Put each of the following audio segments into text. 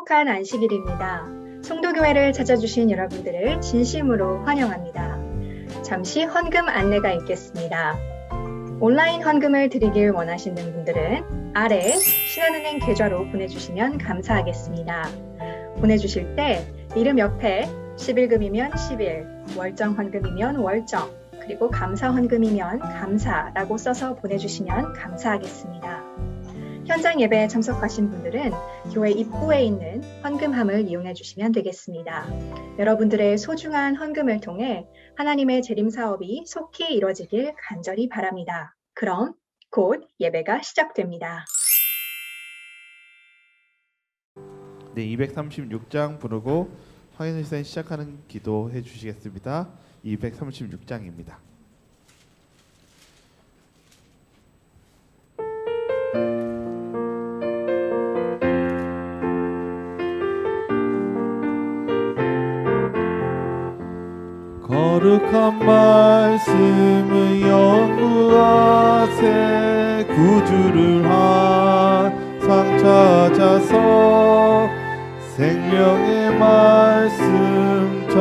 행복한 안식일입니다. 송도교회를 찾아주신 여러분들을 진심으로 환영합니다. 잠시 헌금 안내가 있겠습니다. 온라인 헌금을 드리길 원하시는 분들은 아래 신한은행 계좌로 보내주시면 감사하겠습니다. 보내주실 때 이름 옆에 11금이면 11, 월정 헌금이면 월정, 그리고 감사 헌금이면 감사라고 써서 보내주시면 감사하겠습니다. 현장 예배에 참석하신 분들은 교회 입구에 있는 헌금함을 이용해 주시면 되겠습니다. 여러분들의 소중한 헌금을 통해 하나님의 재림 사업이 속히 이루어지길 간절히 바랍니다. 그럼 곧 예배가 시작됩니다. 네, 236장 부르고 확인일생 시작하는 기도 해주시겠습니다. 236장입니다. 거룩한 말씀을 연구하세 구주를 항상 찾아서 생명의 말씀 잘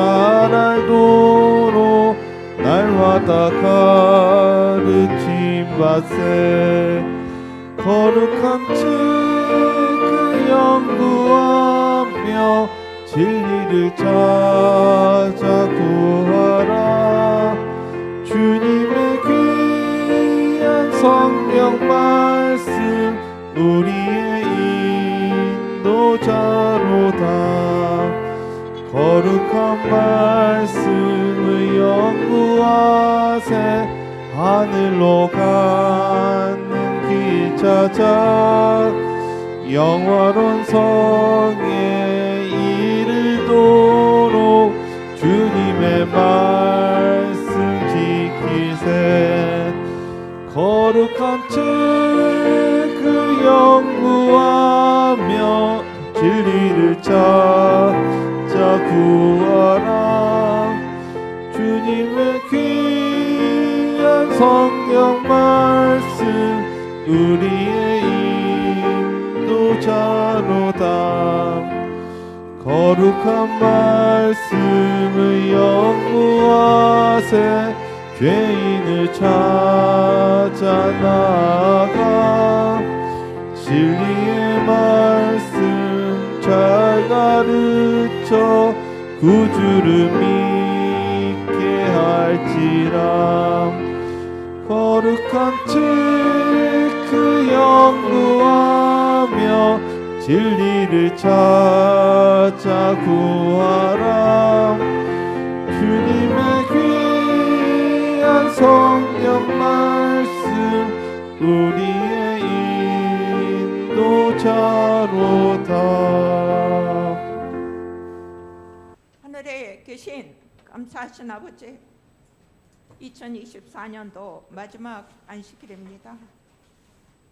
알도록 날마다 가르침 받세 거룩한 책을 연구하며 진리를 찾아 구하라 주님의 귀한 성경 말씀 우리의 인도자로다 거룩한 말씀을 연구하세 하늘로 가는 길 찾아 영화로운 성에 이르도록 주님의 말씀 지키세 거룩한 책을 연구하며 진리를 찾아 구하라 주님의 귀한 성경 말씀 우리의 인도자로다 거룩한 말씀을 연구하세 죄인을 찾아 나가 진리의 말씀 잘 가르쳐 구주를 믿게 할지라 거룩한 책을 연구하며 진리를 찾아 구하라 주님의 귀한 성경 말씀 우리의 인도자로다 하늘에 계신 감사하신 아버지 2024년도 마지막 안식일입니다.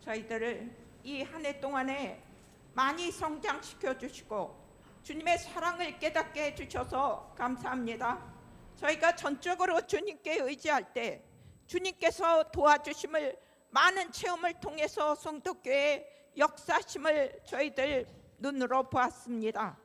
저희들을 이 한 해 동안에 많이 성장시켜 주시고 주님의 사랑을 깨닫게 해주셔서 감사합니다. 저희가 전적으로 주님께 의지할 때 주님께서 도와주심을 많은 체험을 통해서 성도교회 역사심을 저희들 눈으로 보았습니다.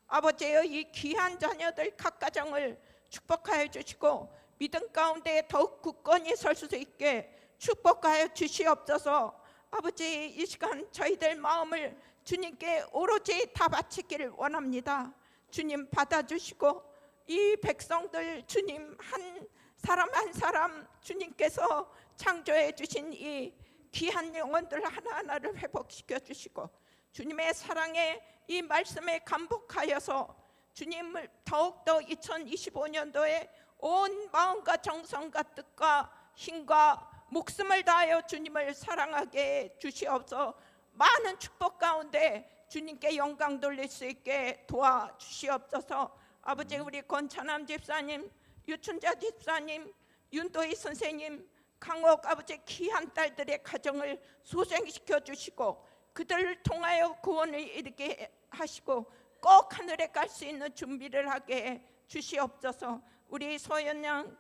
아버지의 이 귀한 자녀들 각 가정을 축복하여 주시고 믿음 가운데 더욱 굳건히 설 수 있게 축복하여 주시옵소서. 아버지 이 시간 저희들 마음을 주님께 오로지 다 바치기를 원합니다. 주님 받아주시고 이 백성들 주님 한 사람 한 사람 주님께서 창조해 주신 이 귀한 영혼들 하나하나를 회복시켜 주시고 주님의 사랑에 이 말씀에 감복하여서 주님을 더욱더 2025년도에 온 마음과 정성과 뜻과 힘과 목숨을 다하여 주님을 사랑하게 주시옵소서. 많은 축복 가운데 주님께 영광 돌릴 수 있게 도와주시옵소서. 아버지 우리 권찬함 집사님, 유춘자 집사님, 윤도희 선생님, 강옥 아버지 귀한 딸들의 가정을 소생시켜 주시고 그들을 통하여 구원을 이루게 하시고 꼭 하늘에 갈 수 있는 준비를 하게 주시옵소서. 우리 소연양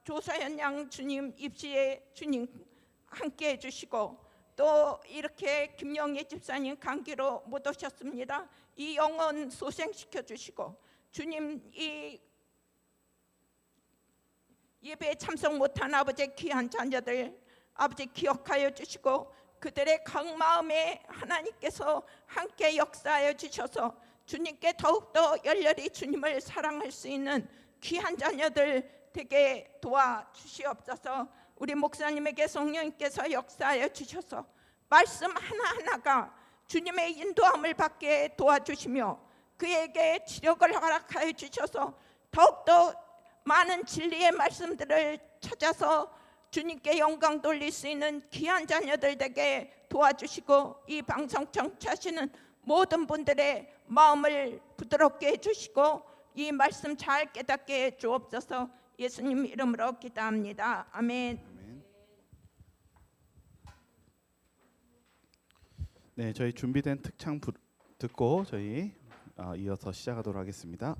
조서연 양 주님 입시에 주님 함께 해주시고 또 이렇게 김영희 집사님 감기로 못 오셨습니다. 이 영혼 소생시켜 주시고 주님 이 예배에 참석 못한 아버지 귀한 자녀들 아버지 기억하여 주시고 그들의 각 마음에 하나님께서 함께 역사하여 주셔서 주님께 더욱더 열렬히 주님을 사랑할 수 있는 귀한 자녀들 되게 도와주시옵소서. 우리 목사님에게 성령님께서 역사하여 주셔서 말씀 하나하나가 주님의 인도함을 받게 도와주시며 그에게 지력을 허락하여 주셔서 더욱더 많은 진리의 말씀들을 찾아서 주님께 영광 돌릴 수 있는 귀한 자녀들 되게 도와주시고 이 방송 청취하시는 모든 분들의 마음을 부드럽게 해주시고 이 말씀 잘 깨닫게 해 주옵소서. 예수님 이름으로 기도합니다. 아멘. 네, 저희 준비된 특창 듣고 저희 이어서 시작하도록 하겠습니다.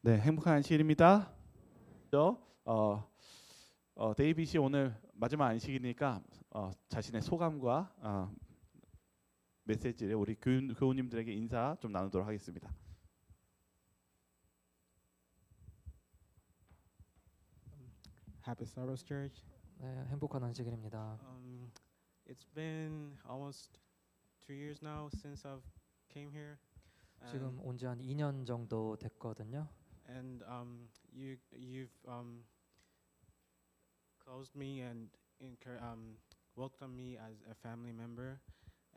네, 행복한 안식일입니다. 데이빗이 오늘 마지막 안식이니까 자신의 소감과 메시지를 우리 교우님들에게 인사 좀 나누도록 하겠습니다. Happy Sabbath Church. 네, 행복한 안식일입니다. It's been almost 2 years now since I've came here. 지금 온 지 한 2년 정도 됐거든요. And you've closed me and welcomed me as a family member.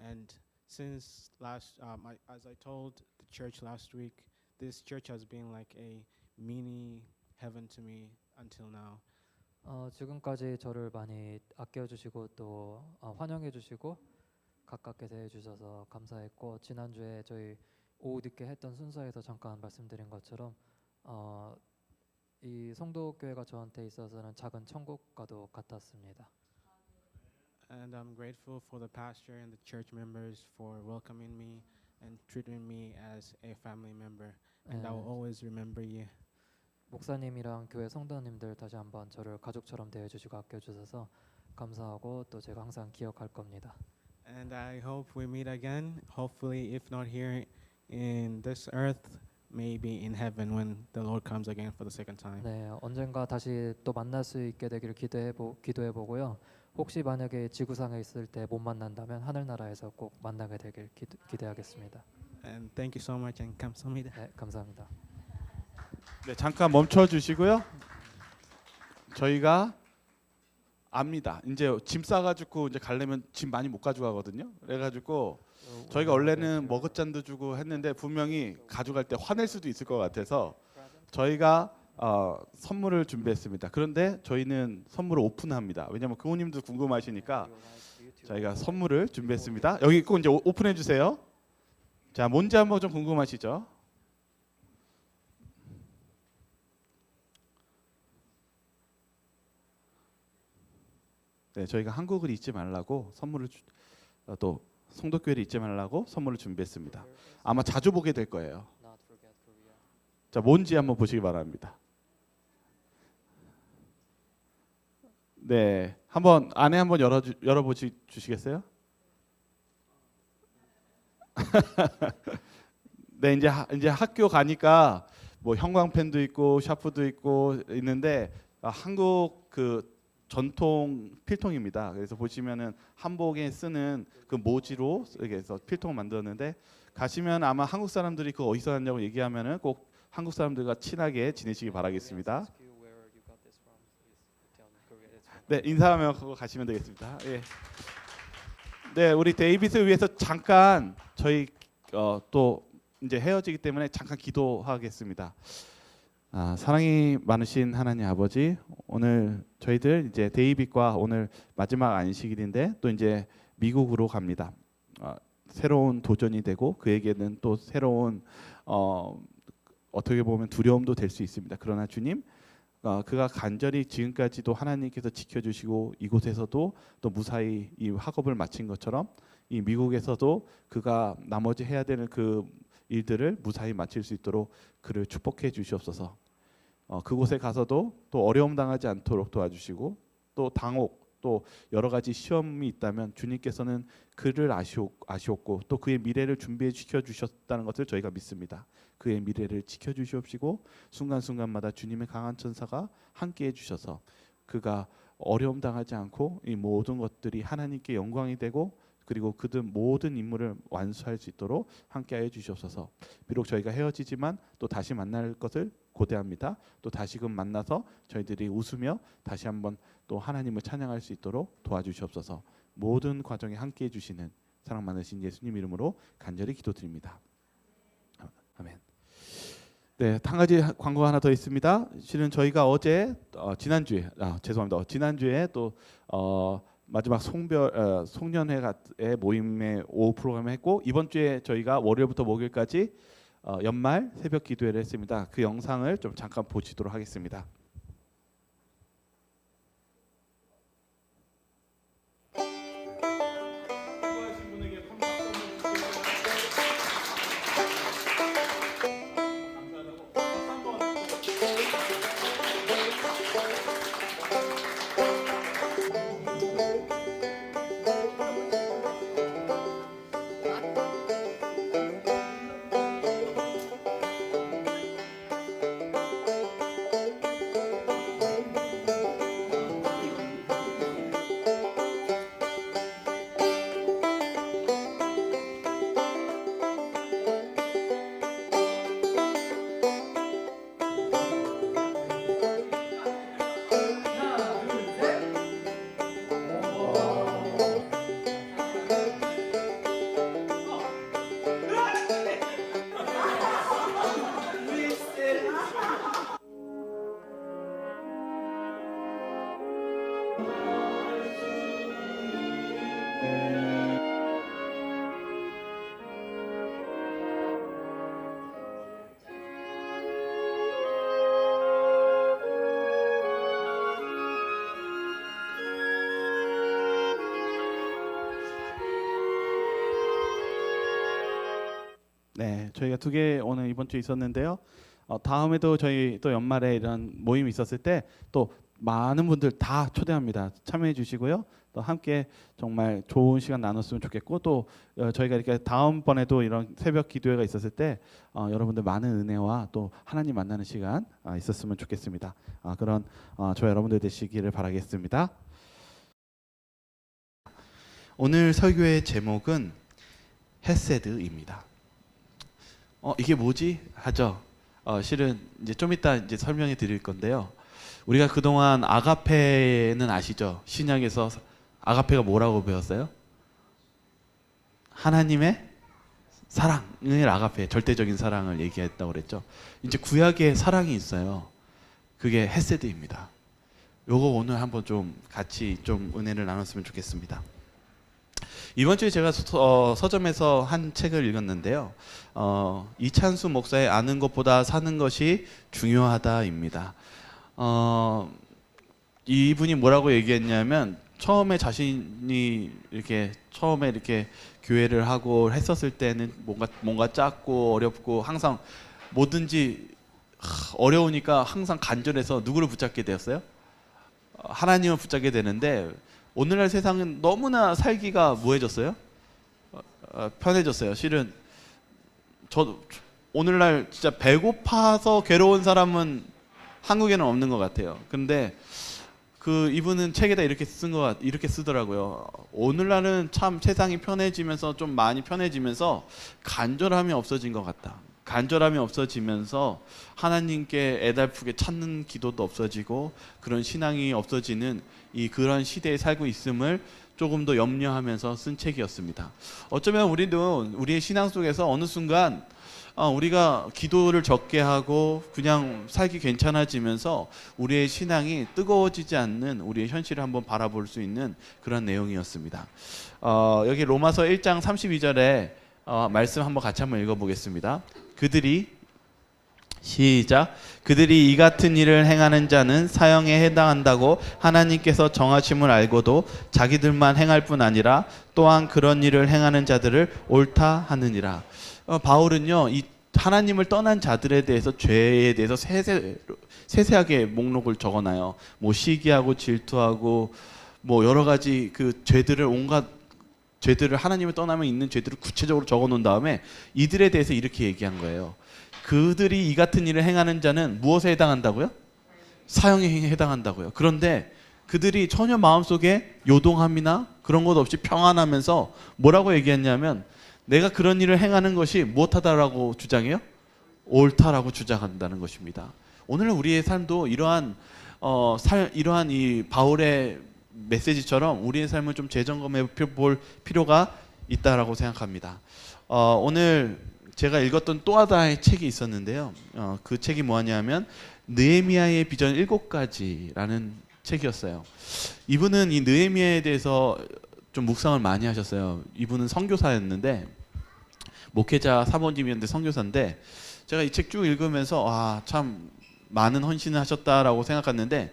And since as I told the church last week, this church has been like a mini heaven to me until now. 지금까지 저를 많이 아껴주시고 또 환영해주시고 가깝게 대해주셔서 감사했고, 지난주에 저희 오후 늦게 했던 순서에서 잠깐 말씀드린 것처럼 이 성도교회가 저한테 있어서는 작은 천국과도 같았습니다. And I'm grateful for the pastor and the church members for welcoming me and treating me as a family member. And I will always remember you. 목사님이랑 교회 성도님들 다시 한번 저를 가족처럼 대해주시고 아껴주셔서 감사하고 또 제가 항상 기억할 겁니다. And I hope we meet again. Hopefully, if not here in this earth, maybe in heaven when the Lord comes again for the second time. 네, 언젠가 다시 또 만날 수 있게 되기를 기도해 보고요. 혹시 만약에 지구상에 있을 때 못 만난다면 하늘나라에서 꼭 만나게 되길 기대하겠습니다. And thank you so much and 감사합니다. 네, 감사합니다. 네, 잠깐 멈춰 주시고요. 저희가 압니다. 이제 짐 싸가지고 이제 가려면 짐 많이 못 가져가거든요. 그래가지고 저희가 원래는 머그잔도 주고 했는데 분명히 가져갈 때 화낼 수도 있을 것 같아서 저희가 선물을 준비했습니다. 그런데 저희는 선물을 오픈합니다. 왜냐하면 교우님도 궁금하시니까 저희가 선물을 준비했습니다. 여기 꼭 이제 오픈해 주세요. 자, 뭔지 한번 좀 궁금하시죠? 네, 저희가 한국을 잊지 말라고 선물을 또 성도교회를 잊지 말라고 선물을 준비했습니다. 아마 자주 보게 될 거예요. 자, 뭔지 한번 보시기 바랍니다. 네, 한번 안에 한번 열어보시겠어요? 네, 이제 학교 가니까 뭐 형광펜도 있고 샤프도 있고 있는데 한국 그 전통 필통입니다. 그래서 보시면은 한복에 쓰는 그 모지로 이렇게 해서 필통을 만들었는데 가시면 아마 한국 사람들이 그거 어디서 났냐고 얘기하면은 꼭 한국 사람들과 친하게 지내시기 바라겠습니다. 네, 인사하면 그거 가시면 되겠습니다. 예. 네, 우리 데이빗을 위해서 잠깐 저희 또 이제 헤어지기 때문에 잠깐 기도하겠습니다. 사랑이 많으신 하나님 아버지, 오늘 저희들 이제 데이빗과 오늘 마지막 안식일인데 또 이제 미국으로 갑니다. 새로운 도전이 되고 그에게는 또 새로운 어떻게 보면 두려움도 될 수 있습니다. 그러나 주님, 그가 간절히 지금까지도 하나님께서 지켜주시고 이곳에서도 또 무사히 이 학업을 마친 것처럼 이 미국에서도 그가 나머지 해야 되는 그 일들을 무사히 마칠 수 있도록 그를 축복해 주시옵소서. 그곳에 가서도 또 어려움 당하지 않도록 도와주시고 또 당혹 또 여러 가지 시험이 있다면 주님께서는 그를 아시옵고 또 그의 미래를 준비해 주셨다는 것을 저희가 믿습니다. 그의 미래를 지켜 주시옵시고 순간순간마다 주님의 강한 천사가 함께해 주셔서 그가 어려움 당하지 않고 이 모든 것들이 하나님께 영광이 되고 그리고 그들 모든 임무를 완수할 수 있도록 함께하여 주시옵소서. 비록 저희가 헤어지지만 또 다시 만날 것을 고대합니다. 또 다시금 만나서 저희들이 웃으며 다시 한번 또 하나님을 찬양할 수 있도록 도와주시옵소서. 모든 과정에 함께해 주시는 사랑 많으신 예수님 이름으로 간절히 기도드립니다. 아멘. 네, 한 가지 광고가 하나 더 있습니다. 실은 저희가 어제 지난주에 지난주에 또 마지막 송년회의 모임의 오후 프로그램을 했고 이번 주에 저희가 월요일부터 목요일까지 연말 새벽 기도회를 했습니다. 그 영상을 좀 잠깐 보시도록 하겠습니다. 네, 저희가 2개 오늘 이번 주에 있었는데요. 다음에도 저희 또 연말에 이런 모임이 있었을 때 또 많은 분들 다 초대합니다. 참여해 주시고요. 또 함께 정말 좋은 시간 나눴으면 좋겠고 또 저희가 이렇게 다음번에도 이런 새벽 기도회가 있었을 때 여러분들 많은 은혜와 또 하나님 만나는 시간 있었으면 좋겠습니다. 그런 저 여러분들 되시기를 바라겠습니다. 오늘 설교의 제목은 헤세드입니다. 이게 뭐지 하죠. 실은 이제 좀 이따 이제 설명해 드릴 건데요. 우리가 그동안 아가페는 아시죠? 신약에서 아가페가 뭐라고 배웠어요? 하나님의 사랑을 아가페, 절대적인 사랑을 얘기했다고 그랬죠. 이제 구약에 사랑이 있어요. 그게 헤세드입니다. 요거 오늘 한번 좀 같이 좀 은혜를 나눴으면 좋겠습니다. 이번 주에 제가 서점에서 한 책을 읽었는데요. 이찬수 목사의 아는 것보다 사는 것이 중요하다입니다. 이분이 뭐라고 얘기했냐면 처음에 자신이 이렇게 교회를 하고 했었을 때는 뭔가 작고 어렵고 항상 뭐든지 어려우니까 항상 간절해서 누구를 붙잡게 되었어요? 하나님을 붙잡게 되는데 오늘날 세상은 너무나 살기가 뭐해졌어요? 편해졌어요. 실은 저도 오늘날 진짜 배고파서 괴로운 사람은 한국에는 없는 것 같아요. 근데 이분은 책에다 이렇게 쓰더라고요. 오늘날은 참 세상이 편해지면서 좀 많이 편해지면서 간절함이 없어진 것 같다. 간절함이 없어지면서 하나님께 애달프게 찾는 기도도 없어지고 그런 신앙이 없어지는 그런 시대에 살고 있음을 조금 더 염려하면서 쓴 책이었습니다. 어쩌면 우리도 우리의 신앙 속에서 어느 순간 우리가 기도를 적게 하고 그냥 살기 괜찮아지면서 우리의 신앙이 뜨거워지지 않는 우리의 현실을 한번 바라볼 수 있는 그런 내용이었습니다. 여기 로마서 1장 32절에 말씀 한번 같이 한번 읽어보겠습니다. 그들이 이 같은 일을 행하는 자는 사형에 해당한다고 하나님께서 정하심을 알고도 자기들만 행할 뿐 아니라 또한 그런 일을 행하는 자들을 옳다 하느니라. 바울은요, 이 하나님을 떠난 자들에 대해서 죄에 대해서 세세하게 목록을 적어놔요. 뭐 시기하고 질투하고 뭐 여러 가지 온갖 죄들을 하나님을 떠나면 있는 죄들을 구체적으로 적어놓은 다음에 이들에 대해서 이렇게 얘기한 거예요. 그들이 이 같은 일을 행하는 자는 무엇에 해당한다고요? 사형에 해당한다고요. 그런데 그들이 전혀 마음속에 요동함이나 그런 것 없이 평안하면서 뭐라고 얘기했냐면 내가 그런 일을 행하는 것이 무엇하다라고 주장해요? 옳다라고 주장한다는 것입니다. 오늘 우리의 삶도 이러한 이 바울의 메시지처럼 우리의 삶을 좀 재점검해 볼 필요가 있다라고 생각합니다. 오늘 제가 읽었던 또 하나의 책이 있었는데요. 그 책이 뭐냐면 느헤미야의 비전 7가지라는 책이었어요. 이분은 이 느헤미야에 대해서 좀 묵상을 많이 하셨어요. 이분은 선교사였는데 목회자 사모님이었는데 선교사인데 제가 이 책 쭉 읽으면서 참 많은 헌신을 하셨다라고 생각했는데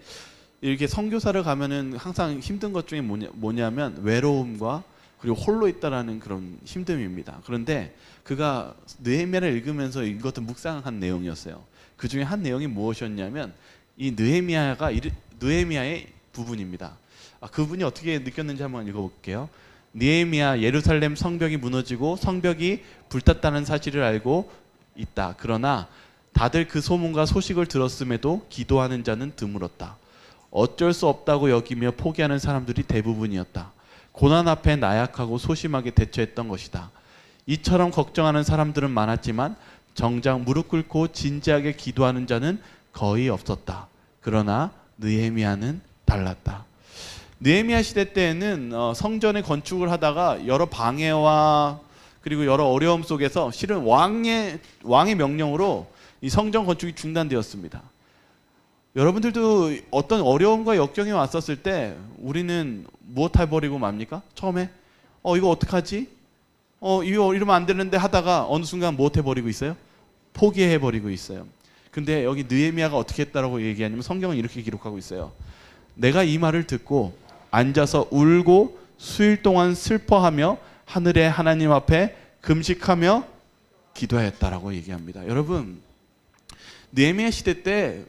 이렇게 선교사를 가면은 항상 힘든 것 중에 뭐냐면 외로움과 그리고 홀로 있다라는 그런 힘듦입니다. 그런데 그가 느헤미야를 읽으면서 읽었던 묵상한 내용이었어요. 그 중에 한 내용이 무엇이었냐면 이 느헤미야의 부분입니다. 그분이 어떻게 느꼈는지 한번 읽어볼게요. 느헤미야, 예루살렘 성벽이 무너지고 성벽이 불탔다는 사실을 알고 있다. 그러나 다들 그 소문과 소식을 들었음에도 기도하는 자는 드물었다. 어쩔 수 없다고 여기며 포기하는 사람들이 대부분이었다. 고난 앞에 나약하고 소심하게 대처했던 것이다. 이처럼 걱정하는 사람들은 많았지만 정작 무릎 꿇고 진지하게 기도하는 자는 거의 없었다. 그러나 느헤미야는 달랐다. 느헤미야 시대 때에는 성전의 건축을 하다가 여러 방해와 그리고 여러 어려움 속에서 실은 왕의 명령으로 이 성전 건축이 중단되었습니다. 여러분들도 어떤 어려움과 역경이 왔었을 때 우리는 무엇 해버리고 맙니까? 처음에 이거 어떡하지? 이거 이러면 안 되는데 하다가 어느 순간 무엇 해버리고 있어요? 포기해버리고 있어요. 근데 여기 느헤미야가 어떻게 했다라고 얘기하냐면 성경은 이렇게 기록하고 있어요. 내가 이 말을 듣고 앉아서 울고 수일 동안 슬퍼하며 하늘의 하나님 앞에 금식하며 기도하였다라고 얘기합니다. 여러분, 느헤미야 시대 때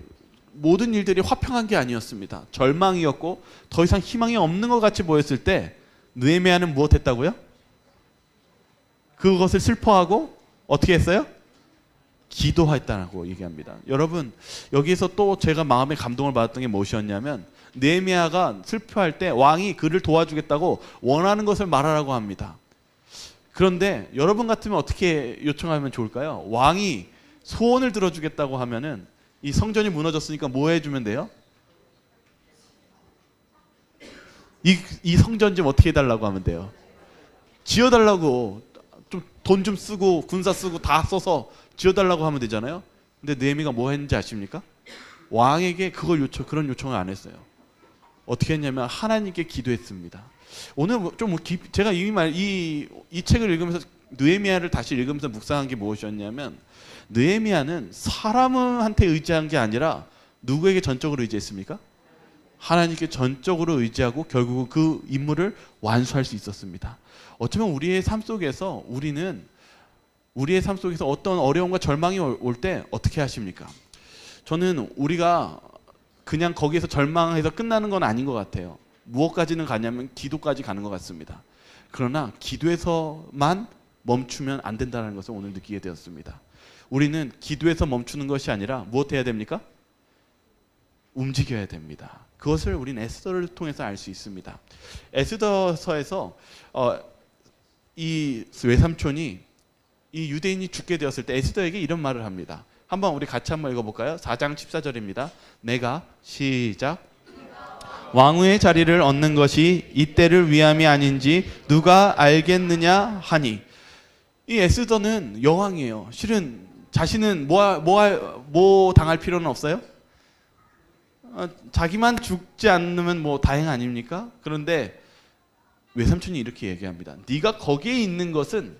모든 일들이 화평한 게 아니었습니다. 절망이었고 더 이상 희망이 없는 것 같이 보였을 때 느헤미야는 무엇했다고요? 그것을 슬퍼하고 어떻게 했어요? 기도했다고 얘기합니다. 여러분, 여기에서 또 제가 마음의 감동을 받았던 게 무엇이었냐면 느헤미야가 슬퍼할 때 왕이 그를 도와주겠다고 원하는 것을 말하라고 합니다. 그런데 여러분 같으면 어떻게 요청하면 좋을까요? 왕이 소원을 들어주겠다고 하면은 이 성전이 무너졌으니까 뭐 해주면 돼요? 이 성전 좀 어떻게 해달라고 하면 돼요? 지어달라고, 좀 돈 좀 쓰고 군사 쓰고 다 써서 지어달라고 하면 되잖아요. 근데 느헤미야가 뭐 했는지 아십니까? 왕에게 그런 요청을 안 했어요. 어떻게 했냐면 하나님께 기도했습니다. 오늘 제가 이 책을 읽으면서 느헤미야를 다시 읽으면서 묵상한 게 무엇이었냐면, 느헤미야는 사람한테 의지한 게 아니라 누구에게 전적으로 의지했습니까? 하나님께 전적으로 의지하고 결국은 그 임무를 완수할 수 있었습니다. 어쩌면 우리의 삶 속에서 어떤 어려움과 절망이 올 때 어떻게 하십니까? 저는 우리가 그냥 거기에서 절망해서 끝나는 건 아닌 것 같아요. 무엇까지는 가냐면 기도까지 가는 것 같습니다. 그러나 기도에서만 멈추면 안 된다는 것을 오늘 느끼게 되었습니다. 우리는 기도에서 멈추는 것이 아니라 무엇 해야 됩니까? 움직여야 됩니다. 그것을 우리는 에스더를 통해서 알 수 있습니다. 에스더서에서 이 외삼촌이 이 유대인이 죽게 되었을 때 에스더에게 이런 말을 합니다. 한번 우리 같이 한번 읽어볼까요? 4장 14절입니다. 내가 시작. 왕후의 자리를 얻는 것이 이때를 위함이 아닌지 누가 알겠느냐 하니. 이 에스더는 여왕이에요. 실은 자신은 뭐 당할 필요는 없어요. 자기만 죽지 않으면 뭐 다행 아닙니까? 그런데 외삼촌이 이렇게 얘기합니다. 네가 거기에 있는 것은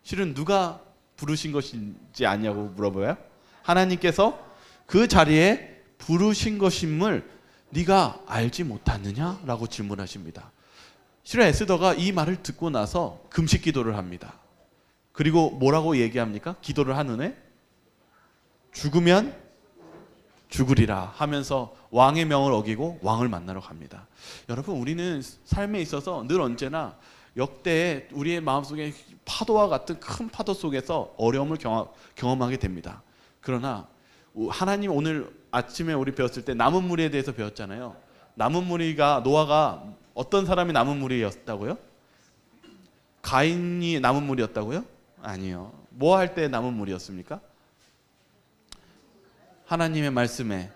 실은 누가 부르신 것인지 아냐고 물어봐요. 하나님께서 그 자리에 부르신 것임을 네가 알지 못하느냐라고 질문하십니다. 실은 에스더가 이 말을 듣고 나서 금식 기도를 합니다. 그리고 뭐라고 얘기합니까? 기도를 한 후에 죽으면 죽으리라 하면서 왕의 명을 어기고 왕을 만나러 갑니다. 여러분, 우리는 삶에 있어서 늘 언제나 역대에 우리의 마음속에 파도와 같은 큰 파도 속에서 어려움을 경험하게 됩니다. 그러나 하나님, 오늘 아침에 우리 배웠을 때 남은 무리에 대해서 배웠잖아요. 남은 무리가, 노아가 어떤 사람이 남은 무리였다고요? 가인이 남은 무리였다고요? 아니요. 뭐 할 때 남은 무리였습니까? 하나님의 말씀에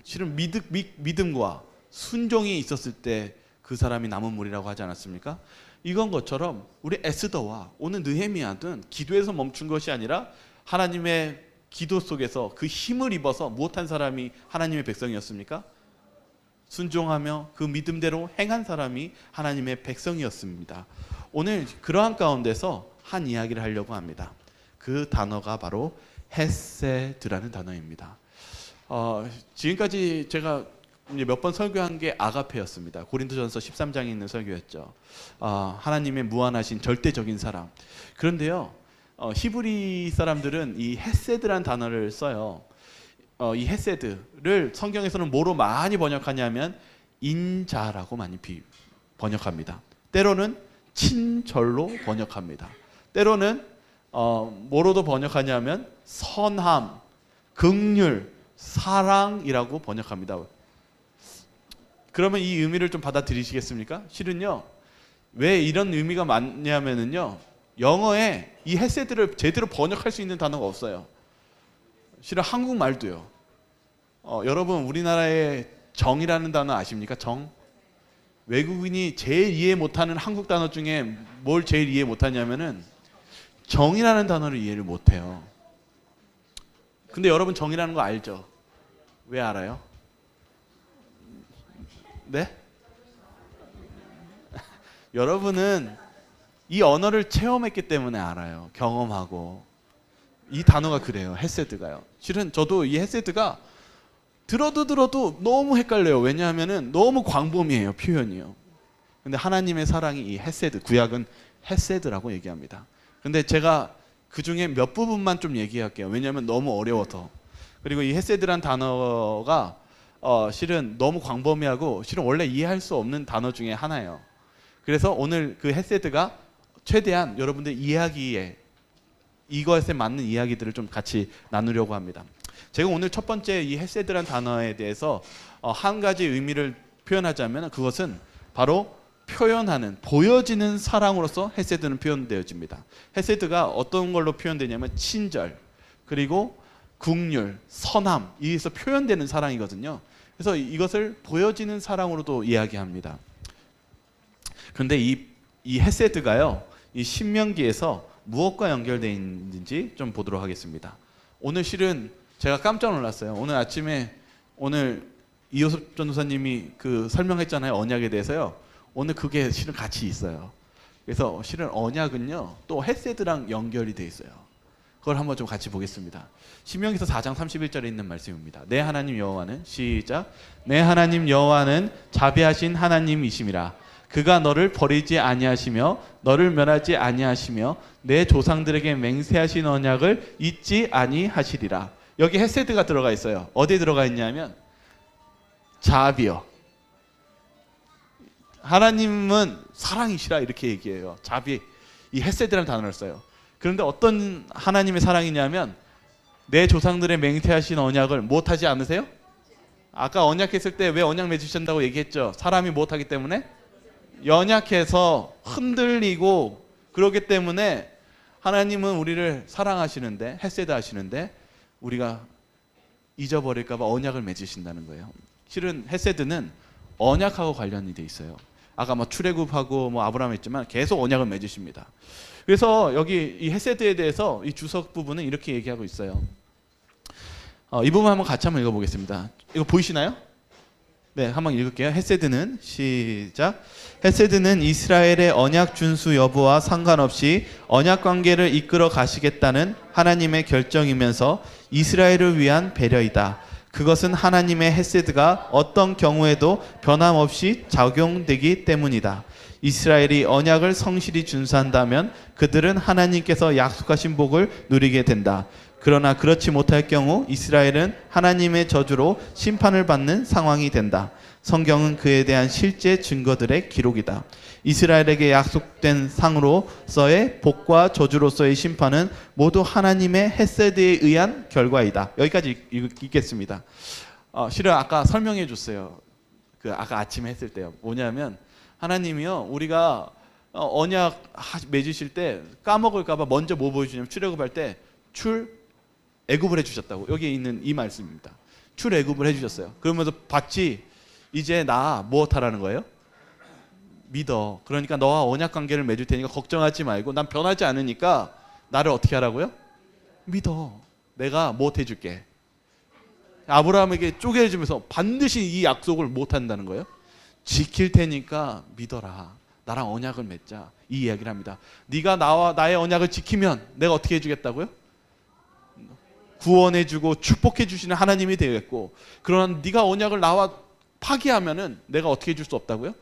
실은 믿음과 순종이 있었을 때 그 사람이 남은 무리라고 하지 않았습니까? 이건 것처럼 우리 에스더와 오늘 느헤미야는 기도에서 멈춘 것이 아니라 하나님의 기도 속에서 그 힘을 입어서 무엇한 사람이 하나님의 백성이었습니까? 순종하며 그 믿음대로 행한 사람이 하나님의 백성이었습니다. 오늘 그러한 가운데서 한 이야기를 하려고 합니다. 그 단어가 바로 헤세드라는 단어입니다. 지금까지 제가 몇 번 설교한 게 아가페였습니다. 고린도전서 13장에 있는 설교였죠. 하나님의 무한하신 절대적인 사랑. 그런데요, 히브리 사람들은 이 헤세드라는 단어를 써요. 이 헤세드를 성경에서는 뭐로 많이 번역하냐면 인자라고 많이 번역합니다. 때로는 친절로 번역합니다. 때로는 뭐로도 번역하냐면 선함, 긍휼, 사랑이라고 번역합니다. 그러면 이 의미를 좀 받아들이시겠습니까? 실은요, 왜 이런 의미가 많냐면요, 영어에 이 헤세드를 제대로 번역할 수 있는 단어가 없어요. 실은 한국말도요. 여러분, 우리나라의 정이라는 단어 아십니까? 정. 외국인이 제일 이해 못하는 한국 단어 중에 뭘 제일 이해 못하냐면은 정이라는 단어를 이해를 못해요. 근데 여러분, 정이라는 거 알죠? 왜 알아요? 네? 여러분은 이 언어를 체험했기 때문에 알아요. 경험하고. 이 단어가 그래요. 헤세드가요. 실은 저도 이 헤세드가 들어도 너무 헷갈려요. 왜냐하면은 너무 광범위해요. 표현이요. 근데 하나님의 사랑이 이 헤세드, 구약은 헤세드라고 얘기합니다. 근데 제가 그 중에 몇 부분만 좀 얘기할게요. 왜냐하면 너무 어려워서. 그리고 이 헤세드란 단어가 실은 너무 광범위하고 실은 원래 이해할 수 없는 단어 중에 하나예요. 그래서 오늘 그 헤세드가 최대한 여러분들 이야기에 이것에 맞는 이야기들을 좀 같이 나누려고 합니다. 제가 오늘 첫 번째 이 헤세드란 단어에 대해서 한 가지 의미를 표현하자면 그것은 바로 표현하는, 보여지는 사랑으로서 헤세드는 표현되어집니다. 헤세드가 어떤 걸로 표현되냐면 친절, 그리고 국률, 선함, 이에서 표현되는 사랑이거든요. 그래서 이것을 보여지는 사랑으로도 이야기합니다. 그런데 이 헤세드가요, 이 신명기에서 무엇과 연결되어 있는지 좀 보도록 하겠습니다. 오늘 실은 제가 깜짝 놀랐어요. 오늘 아침에 오늘 이호섭 전도사님이 그 설명했잖아요, 언약에 대해서요. 오늘 그게 실은 같이 있어요. 그래서 실은 언약은요 또 헤세드랑 연결이 돼 있어요. 그걸 한번 좀 같이 보겠습니다. 신명기서 4장 31절에 있는 말씀입니다. 내 하나님 여호와는, 시작, 내 하나님 여호와는 자비하신 하나님이심이라. 그가 너를 버리지 아니하시며 너를 멸하지 아니하시며 내 조상들에게 맹세하신 언약을 잊지 아니하시리라. 여기 헤세드가 들어가 있어요. 어디에 들어가 있냐면 자비요. 하나님은 사랑이시라 이렇게 얘기해요. 자비, 이 헤세드라는 단어를 써요. 그런데 어떤 하나님의 사랑이냐면 내 조상들의 맹세하신 언약을 못하지 않으세요? 아까 언약했을 때 왜 언약 맺으신다고 얘기했죠? 사람이 못하기 때문에 연약해서 흔들리고 그러기 때문에 하나님은 우리를 사랑하시는데, 헤세드 하시는데 우리가 잊어버릴까 봐 언약을 맺으신다는 거예요. 실은 헤세드는 언약하고 관련이 돼 있어요. 아까 뭐 출애굽하고 뭐 아브라함 했지만 계속 언약을 맺으십니다. 그래서 여기 이 헤세드에 대해서 이 주석 부분은 이렇게 얘기하고 있어요. 이 부분 한번 같이 한번 읽어보겠습니다. 이거 보이시나요? 네, 한번 읽을게요. 헤세드는, 시작, 헤세드는 이스라엘의 언약 준수 여부와 상관없이 언약 관계를 이끌어 가시겠다는 하나님의 결정이면서 이스라엘을 위한 배려이다. 그것은 하나님의 헤세드가 어떤 경우에도 변함없이 적용되기 때문이다. 이스라엘이 언약을 성실히 준수한다면 그들은 하나님께서 약속하신 복을 누리게 된다. 그러나 그렇지 못할 경우 이스라엘은 하나님의 저주로 심판을 받는 상황이 된다. 성경은 그에 대한 실제 증거들의 기록이다. 이스라엘에게 약속된 상으로서의 복과 저주로서의 심판은 모두 하나님의 헤세드에 의한 결과이다. 여기까지 읽겠습니다. 실은 아까 설명해 줬어요. 그 아까 아침에 했을 때요. 뭐냐면 하나님이요, 우리가 언약 맺으실 때 까먹을까봐 먼저 뭐 보여주냐면 출애굽할 때 애굽을 해주셨다고. 여기 있는 이 말씀입니다. 출애굽을 해주셨어요. 그러면서 봤지, 이제 나 무엇하라는 거예요? 믿어. 그러니까 너와 언약 관계를 맺을 테니까 걱정하지 말고, 난 변하지 않으니까 나를 어떻게 하라고요? 믿어. 내가 무엇 해줄게. 아브라함에게 쪼개주면서 반드시 이 약속을 못 한다는 거예요. 지킬 테니까 믿어라. 나랑 언약을 맺자. 이 이야기를 합니다. 네가 나와 나의 언약을 지키면 내가 어떻게 해주겠다고요? 구원해주고 축복해주시는 하나님이 되겠고, 그러나 네가 언약을 나와 파기하면은 내가 어떻게 해줄 수 없다고요?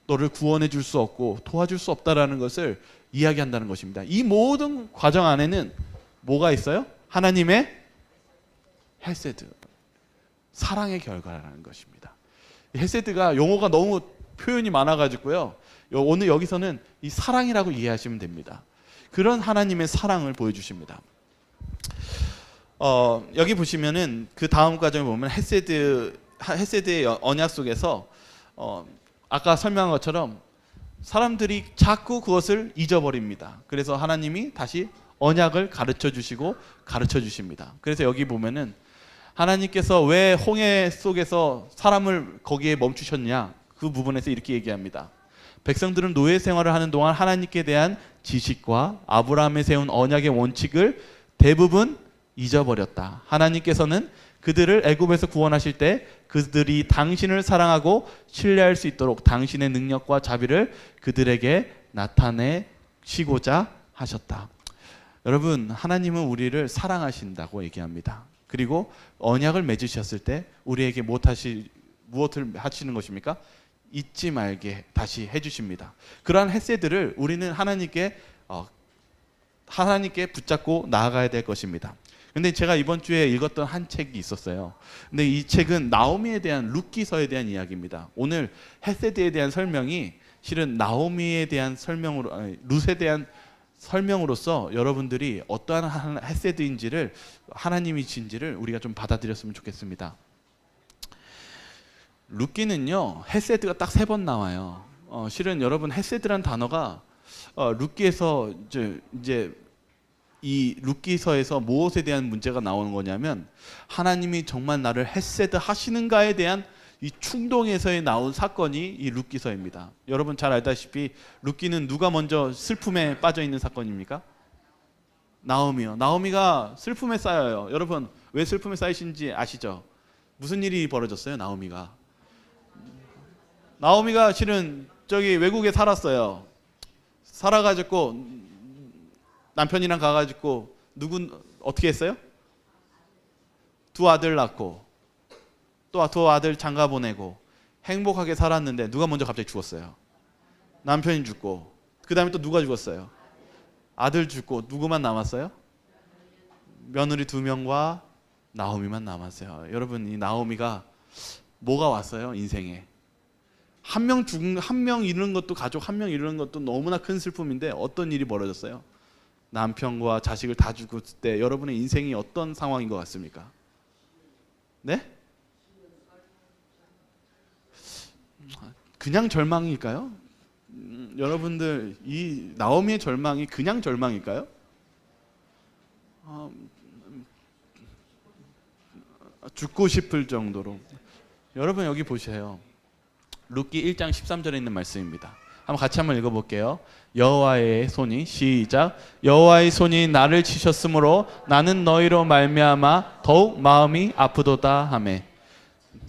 너를 구원해줄 수 없고 도와줄 수 없다라는 것을 이야기한다는 것입니다. 이 모든 과정 안에는 뭐가 있어요? 하나님의 헤세드, 사랑의 결과라는 것입니다. 헤세드가 용어가 너무 표현이 많아가지고요, 오늘 여기서는 이 사랑이라고 이해하시면 됩니다. 그런 하나님의 사랑을 보여주십니다. 여기 보시면은 그 다음 과정을 보면 헤세드의 언약 속에서 아까 설명한 것처럼 사람들이 자꾸 그것을 잊어버립니다. 그래서 하나님이 다시 언약을 가르쳐 주시고 가르쳐 주십니다. 그래서 여기 보면은 하나님께서 왜 홍해 속에서 사람을 거기에 멈추셨냐, 그 부분에서 이렇게 얘기합니다. 백성들은 노예 생활을 하는 동안 하나님께 대한 지식과 아브라함에 세운 언약의 원칙을 대부분 잊어버렸다. 하나님께서는 그들을 애굽에서 구원하실 때 그들이 당신을 사랑하고 신뢰할 수 있도록 당신의 능력과 자비를 그들에게 나타내시고자 하셨다. 여러분, 하나님은 우리를 사랑하신다고 얘기합니다. 그리고 언약을 맺으셨을 때 우리에게 무엇을 하시는 것입니까? 잊지 말게 다시 해주십니다. 그러한 헤세드를 우리는 하나님께 하나님께 붙잡고 나아가야 될 것입니다. 근데 제가 이번 주에 읽었던 한 책이 있었어요. 근데 이 책은 나오미에 대한 룻기서에 대한 이야기입니다. 오늘 헤세드에 대한 설명이 실은 나오미에 대한 설명으로, 룻에 대한 설명으로서 여러분들이 어떠한 헤세드인지를, 하나님이신지를 우리가 좀 받아들였으면 좋겠습니다. 룻기는요, 헤세드가 딱 3번 나와요. 실은 여러분 헤세드란 단어가 룻기에서 이제 이 룻기서에서 무엇에 대한 문제가 나오는 거냐면 하나님이 정말 나를 헤세드 하시는가에 대한 이 충동에서 나온 사건이 이 룻기서입니다. 여러분 잘 알다시피 룻기는 누가 먼저 슬픔에 빠져 있는 사건입니까? 나오미요. 나오미가 슬픔에 쌓여요. 여러분 왜 슬픔에 쌓이신지 아시죠? 무슨 일이 벌어졌어요? 나오미가 실은 저기 외국에 살았어요. 살아가지고 남편이랑 가가지고 어떻게 했어요? 2 아들 낳고 또 2 아들 장가 보내고 행복하게 살았는데 누가 먼저 갑자기 죽었어요? 남편이 죽고 그 다음에 또 누가 죽었어요? 아들 죽고 누구만 남았어요? 며느리 2명과 나오미만 남았어요. 여러분 이 나오미가 뭐가 왔어요? 인생에 한 명 잃는 것도, 가족 1명 잃는 것도 너무나 큰 슬픔인데 어떤 일이 벌어졌어요? 남편과 자식을 다 죽었을 때 여러분의 인생이 어떤 상황인 것 같습니까? 네? 그냥 절망일까요? 여러분들 이 나오미의 절망이 그냥 절망일까요? 죽고 싶을 정도로. 여러분 여기 보세요. 룻기 1장 13절에 있는 말씀입니다. 같이 한번 읽어볼게요. 여호와의 손이, 시작. 여호와의 손이 나를 치셨으므로 나는 너희로 말미암아 더욱 마음이 아프도다 하매.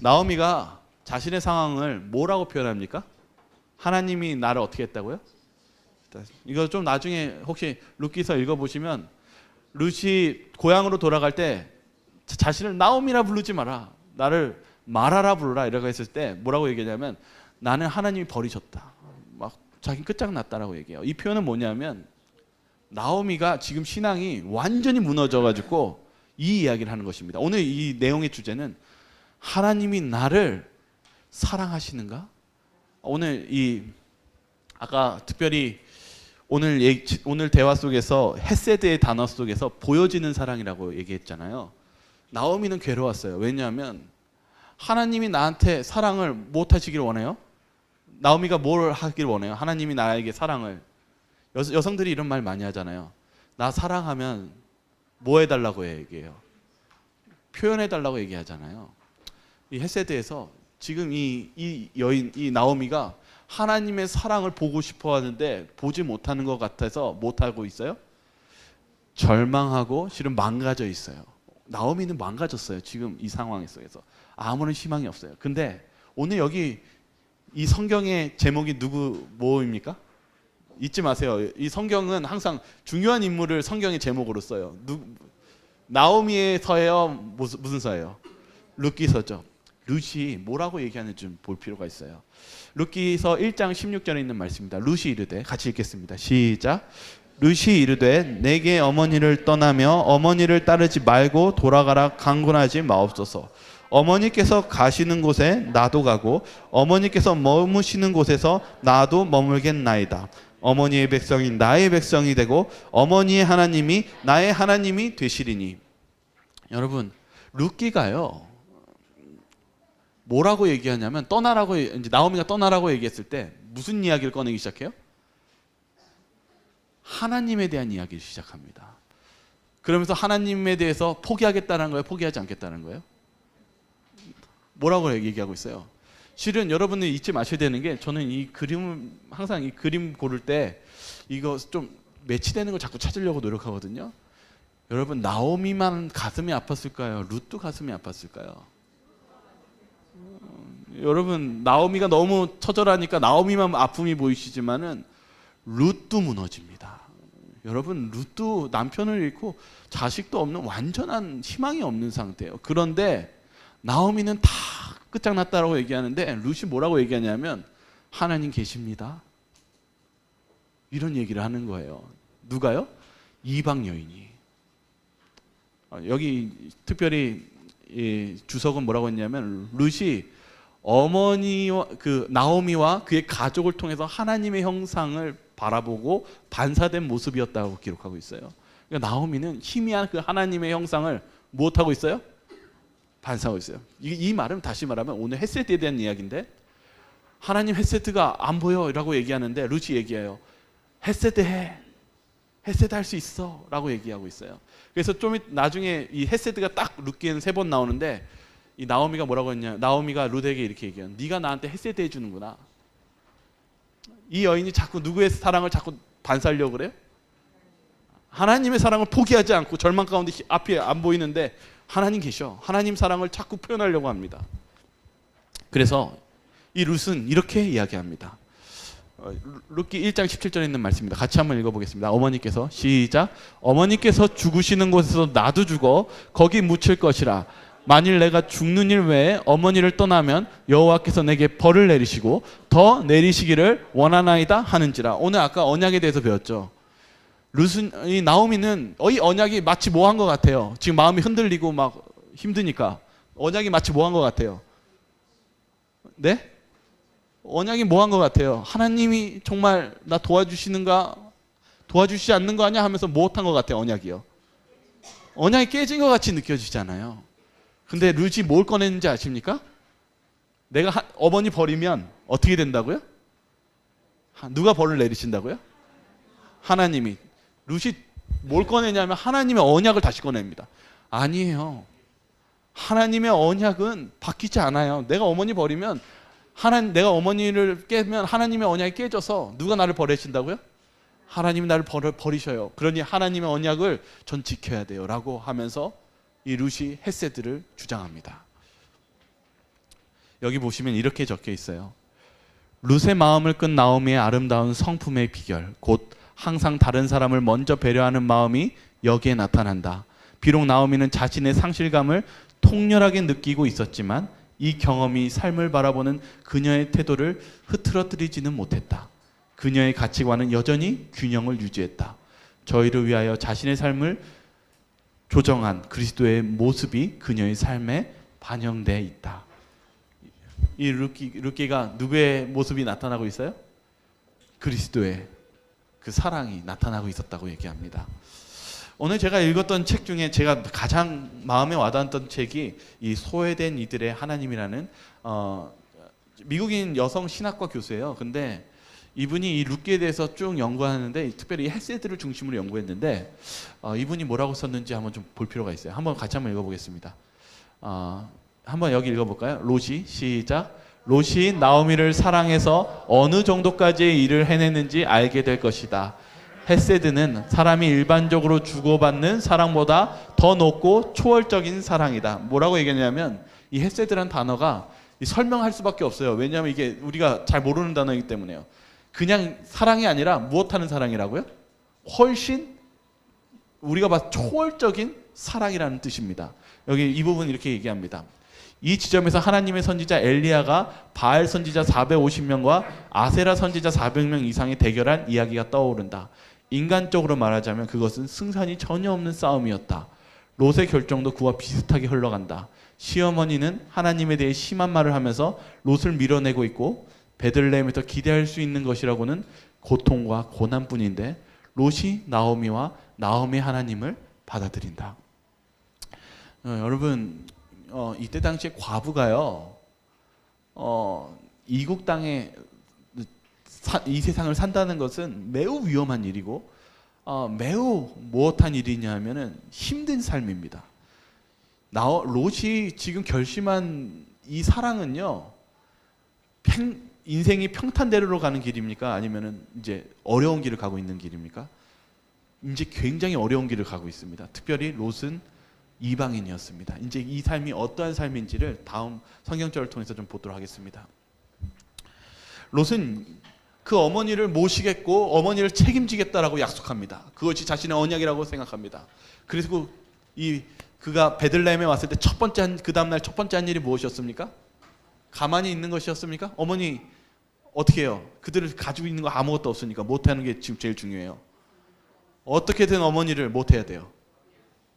나오미가 자신의 상황을 뭐라고 표현합니까? 하나님이 나를 어떻게 했다고요? 이거 좀 나중에 혹시 룻기서 읽어보시면 룻이 고향으로 돌아갈 때 자신을 나오미라 부르지 마라, 나를 마라라 부르라 이라고 했을 때 뭐라고 얘기하냐면 나는 하나님이 버리셨다, 막 자기 끝장났다라고 얘기해요. 이 표현은 뭐냐면 나오미가 지금 신앙이 완전히 무너져가지고 이 이야기를 하는 것입니다. 오늘 이 내용의 주제는 하나님이 나를 사랑하시는가? 오늘 아까 특별히 오늘 대화 속에서 헤세드의 단어 속에서 보여지는 사랑이라고 얘기했잖아요. 나오미는 괴로웠어요. 왜냐하면 하나님이 나한테 사랑을 못 하시길 원해요? 나오미가 뭘 하길 원해요? 하나님이 나에게 사랑을. 여성들이 이런 말 많이 하잖아요. 나 사랑하면 뭐 해달라고 얘기해요? 표현해달라고 얘기하잖아요. 이 헤세드에서 지금 이 여인, 이 나오미가 하나님의 사랑을 보고 싶어 하는데 보지 못하는 것 같아서 못하고 있어요? 절망하고 실은 망가져 있어요. 나오미는 망가졌어요. 지금 이 상황 속에서 아무런 희망이 없어요. 근데 오늘 여기 이 성경의 제목이 뭐입니까? 잊지 마세요. 이 성경은 항상 중요한 인물을 성경의 제목으로 써요. 나오미의 서예요? 무슨 서예요? 룻기서죠. 룻이 뭐라고 얘기하는지 좀 볼 필요가 있어요. 룻기서 1장 16절에 있는 말씀입니다. 룻이 이르되, 같이 읽겠습니다. 시작. 룻이 이르되 내게 어머니를 떠나며 어머니를 따르지 말고 돌아가라 강군하지 마옵소서. 어머니께서 가시는 곳에 나도 가고 어머니께서 머무시는 곳에서 나도 머물겠나이다. 어머니의 백성이 나의 백성이 되고 어머니의 하나님이 나의 하나님이 되시리니. 여러분 룻기가요 뭐라고 얘기하냐면 떠나라고, 이제 나오미가 떠나라고 얘기했을 때 무슨 이야기를 꺼내기 시작해요? 하나님에 대한 이야기를 시작합니다. 그러면서 하나님에 대해서 포기하겠다는 거예요? 포기하지 않겠다는 거예요? 뭐라고 얘기하고 있어요? 실은 여러분들이 잊지 마셔야 되는 게, 저는 이 그림을 항상 이 그림 고를 때 이거 좀 매치되는 걸 자꾸 찾으려고 노력하거든요. 여러분 나오미만 가슴이 아팠을까요? 룻도 가슴이 아팠을까요? 여러분 나오미가 너무 처절하니까 나오미만 아픔이 보이시지만은 룻도 무너집니다. 여러분 룻도 남편을 잃고 자식도 없는 완전한 희망이 없는 상태예요. 그런데 나오미는 다 끝장났다라고 얘기하는데 룻이 뭐라고 얘기하냐면 하나님 계십니다, 이런 얘기를 하는 거예요. 누가요? 이방 여인이. 여기 특별히 이 주석은 뭐라고 했냐면 룻이 어머니와 그 나오미와 그의 가족을 통해서 하나님의 형상을 바라보고 반사된 모습이었다고 기록하고 있어요. 그러니까 나오미는 희미한 그 하나님의 형상을 무엇하고 있어요? 반사하고 있어요. 이 말은 다시 말하면 오늘 헤세드에 대한 이야기인데, 하나님 헤세드가 안 보여라고 얘기하는데 룻이 얘기해요. 헤세드 할 수 있어라고 얘기하고 있어요. 그래서 좀 나중에 이 헤세드가 딱 룻기에는 3번 나오는데, 이 나오미가 뭐라고 했냐? 나오미가 룻에게 이렇게 얘기해요. 네가 나한테 헤세드 해주는구나. 이 여인이 자꾸 누구의 사랑을 자꾸 반사하려고 그래요? 하나님의 사랑을 포기하지 않고 절망 가운데 앞이 안 보이는데 하나님 계셔. 하나님 사랑을 자꾸 표현하려고 합니다. 그래서 이 룻은 이렇게 이야기합니다. 룻기 1장 17절에 있는 말씀입니다. 같이 한번 읽어보겠습니다. 어머니께서 시작. 어머니께서 죽으시는 곳에서 나도 죽어 거기 묻힐 것이라. 만일 내가 죽는 일 외에 어머니를 떠나면 여호와께서 내게 벌을 내리시고 더 내리시기를 원하나이다 하는지라. 오늘 아까 언약에 대해서 배웠죠. 룻은, 이 나오미는 이 언약이 마치 뭐 한 것 같아요. 지금 마음이 흔들리고 막 힘드니까 언약이 마치 뭐 한 것 같아요. 네? 언약이 뭐 한 것 같아요. 하나님이 정말 나 도와주시는가, 도와주시지 않는 거 아니야 하면서 뭐 한 것 같아요. 언약이요. 언약이 깨진 것 같이 느껴지잖아요. 근데 룻이 뭘 꺼냈는지 아십니까? 내가 어머니 버리면 어떻게 된다고요? 누가 벌을 내리신다고요? 하나님이. 룻이 뭘 꺼내냐면 하나님의 언약을 다시 꺼냅니다. 아니에요. 하나님의 언약은 바뀌지 않아요. 내가 어머니 버리면 내가 어머니를 깨면 하나님의 언약이 깨져서 누가 나를 버리신다고요? 하나님이 나를 버리셔요. 그러니 하나님의 언약을 전 지켜야 돼요 라고 하면서 이 룻이 헤세드를 주장합니다. 여기 보시면 이렇게 적혀 있어요. 룻의 마음을 끈 나오미의 아름다운 성품의 비결, 곧 항상 다른 사람을 먼저 배려하는 마음이 여기에 나타난다. 비록 나오미는 자신의 상실감을 통렬하게 느끼고 있었지만 이 경험이 삶을 바라보는 그녀의 태도를 흐트러뜨리지는 못했다. 그녀의 가치관은 여전히 균형을 유지했다. 저희를 위하여 자신의 삶을 조정한 그리스도의 모습이 그녀의 삶에 반영되어 있다. 이 룻기가 누구의 모습이 나타나고 있어요? 그리스도의 그 사랑이 나타나고 있었다고 얘기합니다. 오늘 제가 읽었던 책 중에 제가 가장 마음에 와닿았던 책이 이 소외된 이들의 하나님이라는 미국인 여성 신학과 교수예요. 근데 이분이 이 룻기에 대해서 쭉 연구하는데 특별히 헤세드를 중심으로 연구했는데 이분이 뭐라고 썼는지 한번 좀 볼 필요가 있어요. 한번 같이 한번 읽어보겠습니다. 한번 여기 읽어볼까요? 롯이 시작. 롯이 나오미를 사랑해서 어느 정도까지의 일을 해냈는지 알게 될 것이다. 헤세드는 사람이 일반적으로 주고받는 사랑보다 더 높고 초월적인 사랑이다. 뭐라고 얘기했냐면 이 헤세드란 단어가 설명할 수밖에 없어요. 왜냐하면 이게 우리가 잘 모르는 단어이기 때문에요. 그냥 사랑이 아니라 무엇하는 사랑이라고요? 훨씬 우리가 봐서 초월적인 사랑이라는 뜻입니다. 여기 이 부분 이렇게 얘기합니다. 이 지점에서 하나님의 선지자 엘리야가 바알 선지자 450명과 아세라 선지자 400명 이상의 대결한 이야기가 떠오른다. 인간적으로 말하자면 그것은 승산이 전혀 없는 싸움이었다. 롯의 결정도 그와 비슷하게 흘러간다. 시어머니는 하나님에 대해 심한 말을 하면서 롯을 밀어내고 있고 베들레헴에서 기대할 수 있는 것이라고는 고통과 고난뿐인데 롯이 나오미와 나오미의 하나님을 받아들인다. 여러분 이때 당시에 과부가요 이국 땅에 이 세상을 산다는 것은 매우 위험한 일이고 매우 무엇한 일이냐면은 힘든 삶입니다. 롯이 지금 결심한 이 사랑은요 인생이 평탄대로로 가는 길입니까? 아니면은 이제 어려운 길을 가고 있는 길입니까? 이제 굉장히 어려운 길을 가고 있습니다. 특별히 롯은 이방인이었습니다. 이제 이 삶이 어떠한 삶인지를 다음 성경절을 통해서 좀 보도록 하겠습니다. 롯은 그 어머니를 모시겠고 어머니를 책임지겠다라고 약속합니다. 그것이 자신의 언약이라고 생각합니다. 그래서 그가 베들레헴에 왔을 때 그 다음 날 첫 번째 한 일이 무엇이었습니까? 가만히 있는 것이었습니까? 어머니 어떻게 해요? 그들을 가지고 있는 거 아무것도 없으니까 못하는 게 지금 제일 중요해요. 어떻게든 어머니를 못 해야 돼요.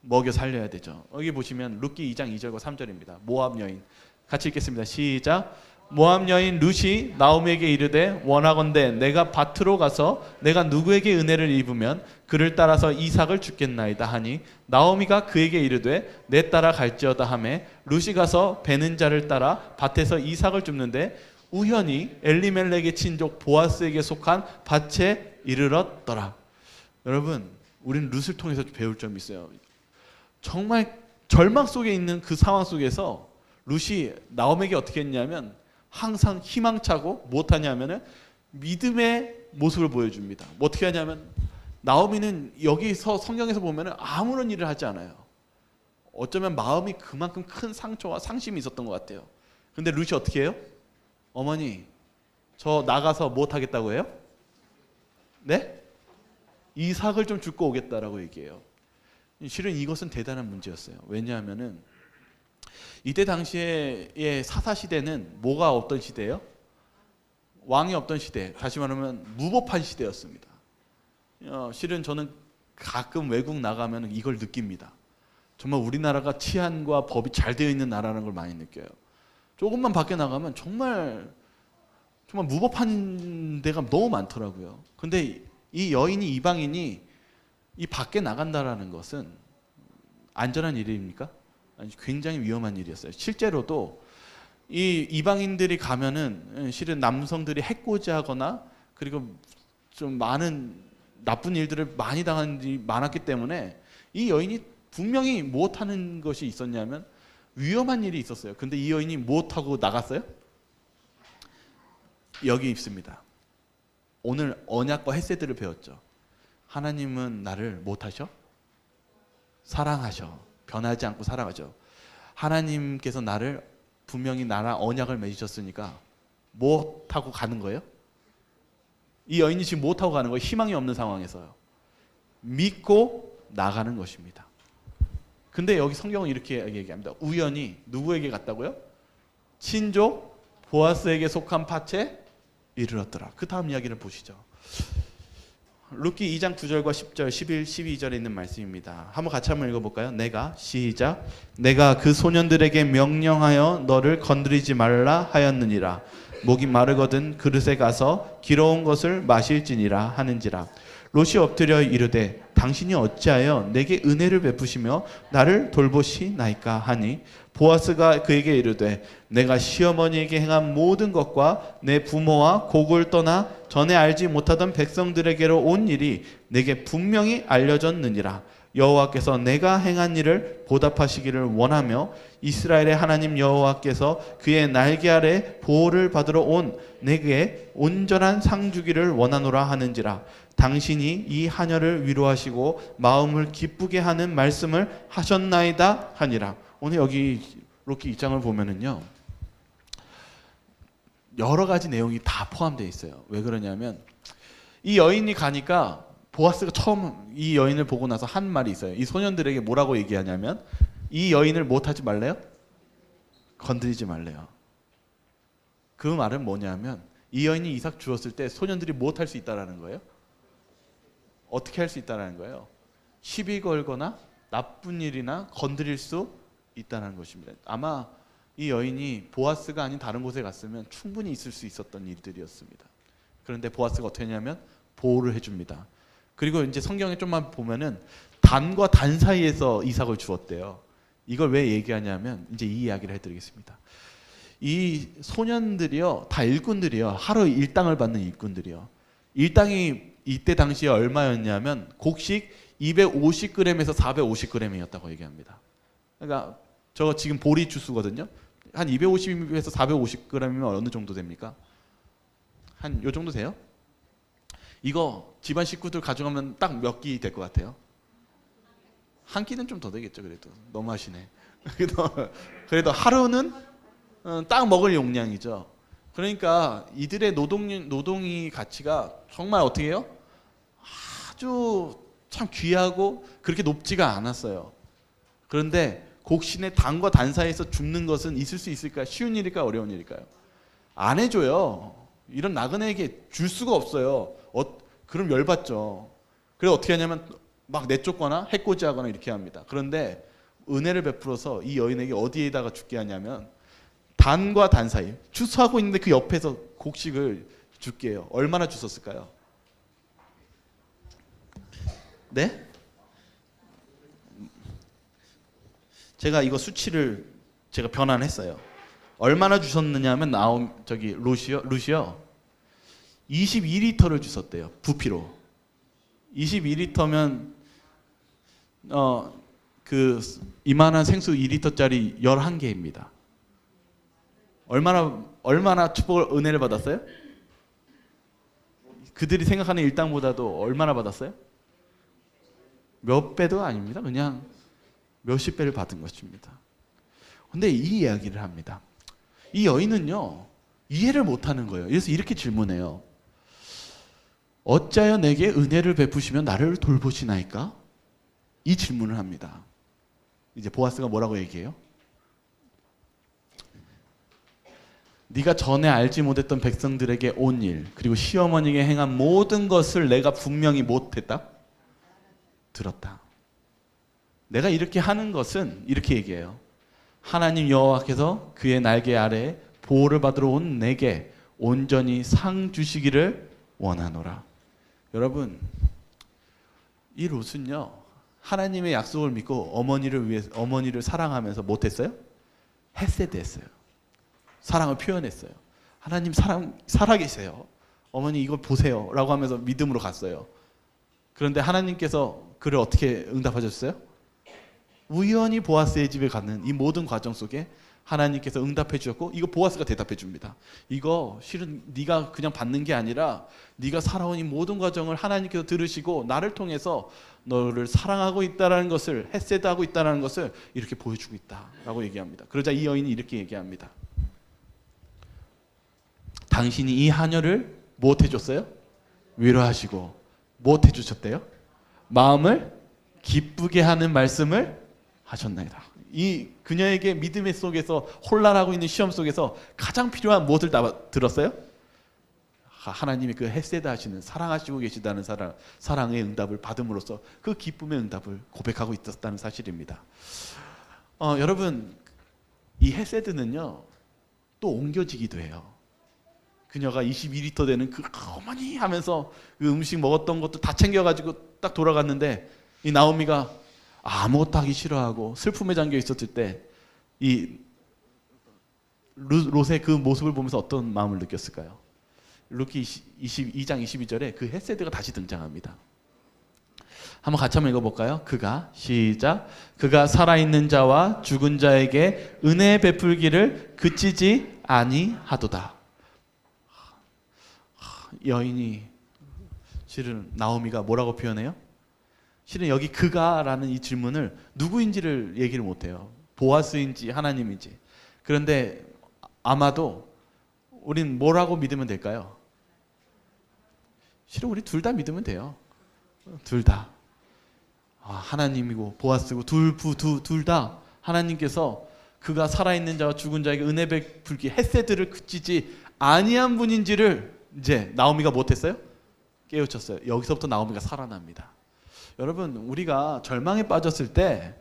먹여 살려야 되죠. 여기 보시면 룻기 2장 2절과 3절입니다. 모압 여인. 같이 읽겠습니다. 시작. 모압 여인 룻이 나오미에게 이르되 원하건대 내가 밭으로 가서 내가 누구에게 은혜를 입으면 그를 따라서 이삭을 주겠나이다 하니 나오미가 그에게 이르되 내 따라 갈지어다 하매 룻이 가서 베는 자를 따라 밭에서 이삭을 줍는데 우연히 엘리멜렉의 친족 보아스에게 속한 밭에 이르렀더라. 여러분, 우리는 룻을 통해서 배울 점이 있어요. 정말 절망 속에 있는 그 상황 속에서 룻이 나오미에게 어떻게 했냐면 항상 희망차고 못하냐면은 믿음의 모습을 보여줍니다. 어떻게 하냐면 나오미는 여기서 성경에서 보면은 아무런 일을 하지 않아요. 어쩌면 마음이 그만큼 큰 상처와 상심이 있었던 것 같아요. 근데 룻이 어떻게 해요? 어머니, 저 나가서 못 하겠다고 해요? 네? 이삭을 좀 줍고 오겠다라고 얘기해요. 실은 이것은 대단한 문제였어요. 왜냐하면은 이때 당시의 사사시대는 뭐가 없던 시대예요? 왕이 없던 시대, 다시 말하면 무법한 시대였습니다. 실은 저는 가끔 외국 나가면 이걸 느낍니다. 정말 우리나라가 치안과 법이 잘 되어 있는 나라라는 걸 많이 느껴요. 조금만 밖에 나가면 정말 무법한 데가 너무 많더라고요. 근데 이 여인이, 이방인이 이 밖에 나간다라는 것은 안전한 일입니까? 아니, 굉장히 위험한 일이었어요. 실제로도 이 이방인들이 가면은 실은 남성들이 해코지하거나 그리고 좀 많은 나쁜 일들을 많이 당한 일이 많았기 때문에 이 여인이 분명히 무엇하는 것이 있었냐면 위험한 일이 있었어요. 근데 이 여인이 무엇하고 나갔어요? 여기 있습니다. 오늘 언약과 헤세드를 배웠죠. 하나님은 나를 못하셔? 사랑하셔. 변하지 않고 사랑하죠. 하나님께서 나를 분명히 나랑 언약을 맺으셨으니까 못하고 가는 거예요? 이 여인이 지금 못하고 가는 거예요. 희망이 없는 상황에서요. 믿고 나가는 것입니다. 근데 여기 성경은 이렇게 얘기합니다. 우연히 누구에게 갔다고요? 친족 보아스에게 속한 밭에 이르렀더라. 그 다음 이야기를 보시죠. 룻기 2장 9절과 10절, 11, 12절에 있는 말씀입니다. 한번 같이 한번 읽어볼까요? 시작. 내가 그 소년들에게 명령하여 너를 건드리지 말라 하였느니라. 목이 마르거든 그릇에 가서 기러운 것을 마실지니라 하는지라. 롯이 엎드려 이르되 당신이 어찌하여 내게 은혜를 베푸시며 나를 돌보시나이까 하니 보아스가 그에게 이르되 내가 시어머니에게 행한 모든 것과 내 부모와 곡을 떠나 전에 알지 못하던 백성들에게로 온 일이 내게 분명히 알려졌느니라. 여호와께서 내가 행한 일을 보답하시기를 원하며 이스라엘의 하나님 여호와께서 그의 날개 아래 보호를 받으러 온 내게 온전한 상 주기를 원하노라 하는지라. 당신이 이 하녀를 위로하시고 마음을 기쁘게 하는 말씀을 하셨나이다 하니라. 오늘 여기 룻기 2장을 보면은요, 여러 가지 내용이 다 포함되어 있어요. 왜 그러냐면 이 여인이 가니까 보아스가 처음 이 여인을 보고 나서 한 말이 있어요. 이 소년들에게 뭐라고 얘기하냐면 이 여인을 못하지 말래요? 건드리지 말래요. 그 말은 뭐냐면 이 여인이 이삭 주었을 때 소년들이 못할 수 있다라는 거예요. 어떻게 할 수 있다라는 거예요? 시비 걸거나 나쁜 일이나 건드릴 수 있다는 것입니다. 아마 이 여인이 보아스가 아닌 다른 곳에 갔으면 충분히 있을 수 있었던 일들이었습니다. 그런데 보아스가 어떻게 했냐면 보호를 해줍니다. 그리고 이제 성경에 좀만 보면은 단과 단 사이에서 이삭을 주었대요. 이걸 왜 얘기하냐면 이제 이 이야기를 해드리겠습니다. 이 소년들이요, 다 일꾼들이요, 하루 일당을 받는 일꾼들이요. 일당이 이때 당시에 얼마였냐면 곡식 250g에서 450g이었다고 얘기합니다. 그러니까 저 지금 보리 주스거든요. 한 250에서 450g이면 어느 정도 됩니까? 한 요 정도 돼요? 이거 집안 식구들 가져가면 딱 몇 끼 될 것 같아요? 한 끼는 좀 더 되겠죠. 그래도 너무 하시네. 그래도 하루는 딱 먹을 용량이죠. 그러니까 이들의 노동이 가치가 정말 어떻게 해요? 아주 참 귀하고 그렇게 높지가 않았어요. 그런데 곡신의 단과 단 사이에서 줍는 것은 있을 수 있을까요? 쉬운 일일까요? 어려운 일일까요? 안 해줘요. 이런 나그네에게 줄 수가 없어요. 그럼 열받죠. 그래서 어떻게 하냐면 막 내쫓거나 해코지하거나 이렇게 합니다. 그런데 은혜를 베풀어서 이 여인에게 어디에다가 죽게 하냐면 단과 단 사이, 추수하고 있는데 그 옆에서 곡식을 줄게 해요. 얼마나 주웠을까요? 네? 제가 이거 수치를 제가 변환했어요. 얼마나 주셨느냐면 루시요 22리터를 주셨대요. 부피로. 22리터면 그 이만한 생수 2리터짜리 11개입니다. 얼마나 축복을 은혜를 받았어요? 그들이 생각하는 일당보다도 얼마나 받았어요? 몇 배도 아닙니다. 그냥 몇십 배를 받은 것입니다. 근데 이 이야기를 합니다. 이 여인은요, 이해를 못하는 거예요. 그래서 이렇게 질문해요. 어찌하여 내게 은혜를 베푸시며 나를 돌보시나이까? 이 질문을 합니다. 이제 보아스가 뭐라고 얘기해요? 네가 전에 알지 못했던 백성들에게 온 일, 그리고 시어머니에게 행한 모든 것을 내가 분명히 못했다? 들었다. 내가 이렇게 하는 것은 이렇게 얘기해요. 하나님 여호와께서 그의 날개 아래 보호를 받으러 온 내게 온전히 상 주시기를 원하노라. 여러분, 이 롯은요, 하나님의 약속을 믿고 어머니를 사랑하면서 못했어요? 헤세드했어요. 사랑을 표현했어요. 하나님 살아계세요. 어머니 이걸 보세요. 라고 하면서 믿음으로 갔어요. 그런데 하나님께서 그를 어떻게 응답하셨어요? 우연히 보아스의 집에 가는 이 모든 과정 속에 하나님께서 응답해 주셨고, 이거 보아스가 대답해 줍니다. 이거 실은 네가 그냥 받는 게 아니라 네가 살아온 이 모든 과정을 하나님께서 들으시고 나를 통해서 너를 사랑하고 있다는 것을, 헤세드하고 있다는 것을 이렇게 보여주고 있다라고 얘기합니다. 그러자 이 여인이 이렇게 얘기합니다. 당신이 이 하녀를 무엇 해줬어요? 위로하시고 무엇 해주셨대요? 마음을 기쁘게 하는 말씀을 하셨나이다. 이 그녀에게 믿음의 속에서 혼란하고 있는 시험 속에서 가장 필요한 무엇을 들었어요? 하나님이 그 헤세드 하시는, 사랑하시고 계시다는 사랑의 응답을 받음으로써 그 기쁨의 응답을 고백하고 있었다는 사실입니다. 여러분, 이 헤세드는요 또 옮겨지기도 해요. 그녀가 22리터 되는 그 어머니 하면서 그 음식 먹었던 것도 다 챙겨가지고 딱 돌아갔는데, 이 나오미가 아무것도 하기 싫어하고 슬픔에 잠겨 있었을 때 이 롯의 그 모습을 보면서 어떤 마음을 느꼈을까요? 루키 22장 22절에 그 헤세드가 다시 등장합니다. 한번 같이 한번 읽어볼까요? 그가 살아있는 자와 죽은 자에게 은혜 베풀기를 그치지 아니하도다. 여인이 실은 나오미가 뭐라고 표현해요? 실은 여기 그가라는 이 질문을 누구인지를 얘기를 못해요. 보아스인지 하나님인지. 그런데 아마도 우린 뭐라고 믿으면 될까요? 실은 우리 둘 다 믿으면 돼요. 둘 다. 하나님이고 보아스고 둘 다 하나님께서 그가 살아있는 자와 죽은 자에게 은혜 베풀기 헤세드를 그치지 아니한 분인지를 이제 나오미가 못했어요? 깨우쳤어요. 여기서부터 나오미가 살아납니다. 여러분, 우리가 절망에 빠졌을 때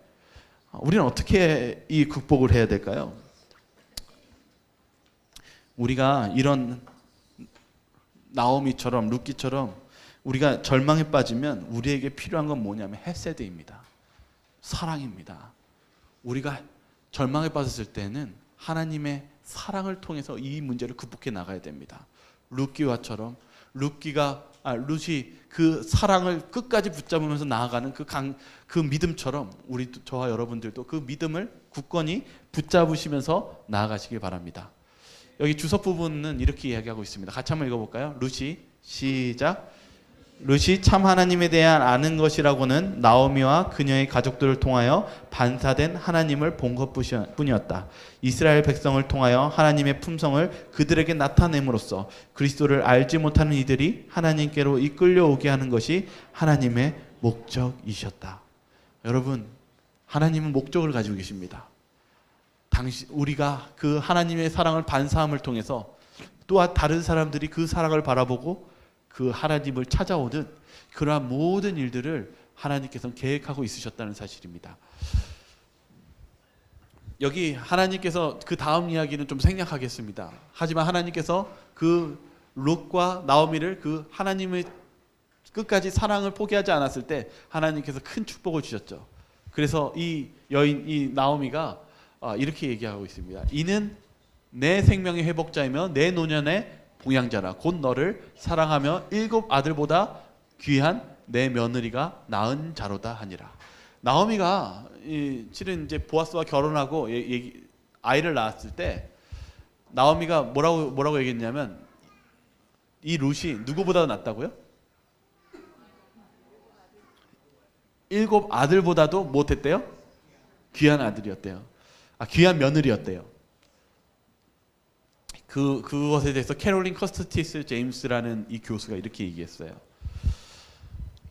우리는 어떻게 이 극복을 해야 될까요? 우리가 이런 나오미처럼 루키처럼 우리가 절망에 빠지면 우리에게 필요한 건 뭐냐면 헤세드입니다. 사랑입니다. 우리가 절망에 빠졌을 때는 하나님의 사랑을 통해서 이 문제를 극복해 나가야 됩니다. 룻기와처럼 룻이 그 사랑을 끝까지 붙잡으면서 나아가는 그 믿음처럼 저와 여러분들도 그 믿음을 굳건히 붙잡으시면서 나아가시길 바랍니다. 여기 주석 부분은 이렇게 이야기하고 있습니다. 같이 한번 읽어볼까요? 룻이 시작. 룻이 참 하나님에 대한 아는 것이라고는 나오미와 그녀의 가족들을 통하여 반사된 하나님을 본 것뿐이었다. 이스라엘 백성을 통하여 하나님의 품성을 그들에게 나타냄으로써 그리스도를 알지 못하는 이들이 하나님께로 이끌려오게 하는 것이 하나님의 목적이셨다. 여러분, 하나님은 목적을 가지고 계십니다. 우리가 그 하나님의 사랑을 반사함을 통해서 또한 다른 사람들이 그 사랑을 바라보고 그 하나님을 찾아오는 그러한 모든 일들을 하나님께서는 계획하고 있으셨다는 사실입니다. 여기 하나님께서 그 다음 이야기는 좀 생략하겠습니다. 하지만 하나님께서 그 롯과 나오미를 그 하나님의 끝까지 사랑을 포기하지 않았을 때 하나님께서 큰 축복을 주셨죠. 그래서 이 여인, 이 나오미가 이렇게 얘기하고 있습니다. 이는 내 생명의 회복자이며 내 노년의 봉양자라. 곧 너를 사랑하며 7 아들보다 귀한 내 며느리가 낳은 자로다 하니라. 나오미가 실은 이제 보아스와 결혼하고 아이를 낳았을 때 나오미가 뭐라고 얘기했냐면 이 룻이 누구보다 낫다고요? 7 아들보다도 못했대요? 귀한 아들이었대요. 귀한 며느리였대요. 그것에 대해서 캐롤린 커스티스 제임스라는 이 교수가 이렇게 얘기했어요.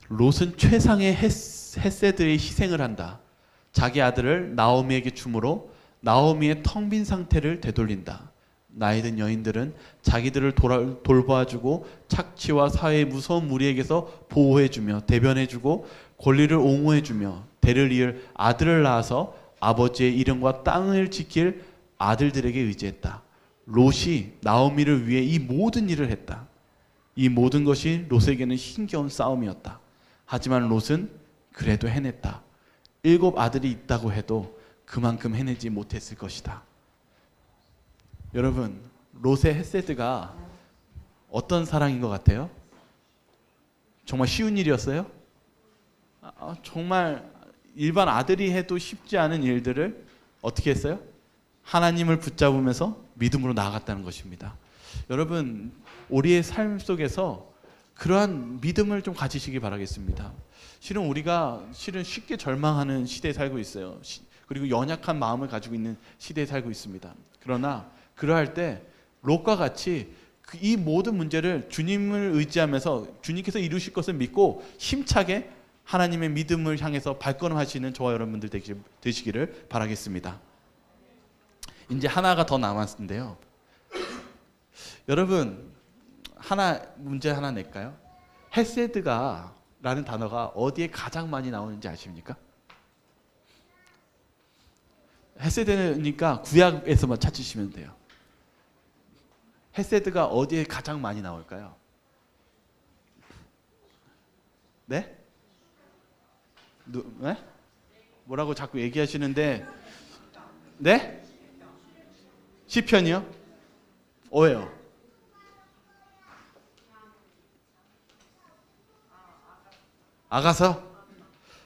롯은 최상의 헤세드의 희생을 한다. 자기 아들을 나오미에게 주므로 나오미의 텅 빈 상태를 되돌린다. 나이든 여인들은 자기들을 돌봐주고 착취와 사회의 무서운 무리에게서 보호해주며 대변해주고 권리를 옹호해주며 대를 이을 아들을 낳아서 아버지의 이름과 땅을 지킬 아들들에게 의지했다. 롯이 나오미를 위해 이 모든 일을 했다. 이 모든 것이 롯에게는 힘겨운 싸움이었다. 하지만 롯은 그래도 해냈다. 7 아들이 있다고 해도 그만큼 해내지 못했을 것이다. 여러분, 롯의 헤세드가 어떤 사랑인 것 같아요? 정말 쉬운 일이었어요? 정말 일반 아들이 해도 쉽지 않은 일들을 어떻게 했어요? 하나님을 붙잡으면서 믿음으로 나아갔다는 것입니다. 여러분, 우리의 삶 속에서 그러한 믿음을 좀 가지시기 바라겠습니다. 실은 우리가 쉽게 절망하는 시대에 살고 있어요. 그리고 연약한 마음을 가지고 있는 시대에 살고 있습니다. 그러나 그러할 때 롯과 같이 이 모든 문제를 주님을 의지하면서 주님께서 이루실 것을 믿고 힘차게 하나님의 믿음을 향해서 발걸음하시는 저와 여러분들 되시기를 바라겠습니다. 이제 하나가 더 남았는데요. 여러분, 문제 하나 낼까요? 헤세드가 라는 단어가 어디에 가장 많이 나오는지 아십니까? 헤세드니까 구약에서만 찾으시면 돼요. 헤세드가 어디에 가장 많이 나올까요? 네? 네? 뭐라고 자꾸 얘기하시는데, 네? 시편이요? 왜요? 아가서?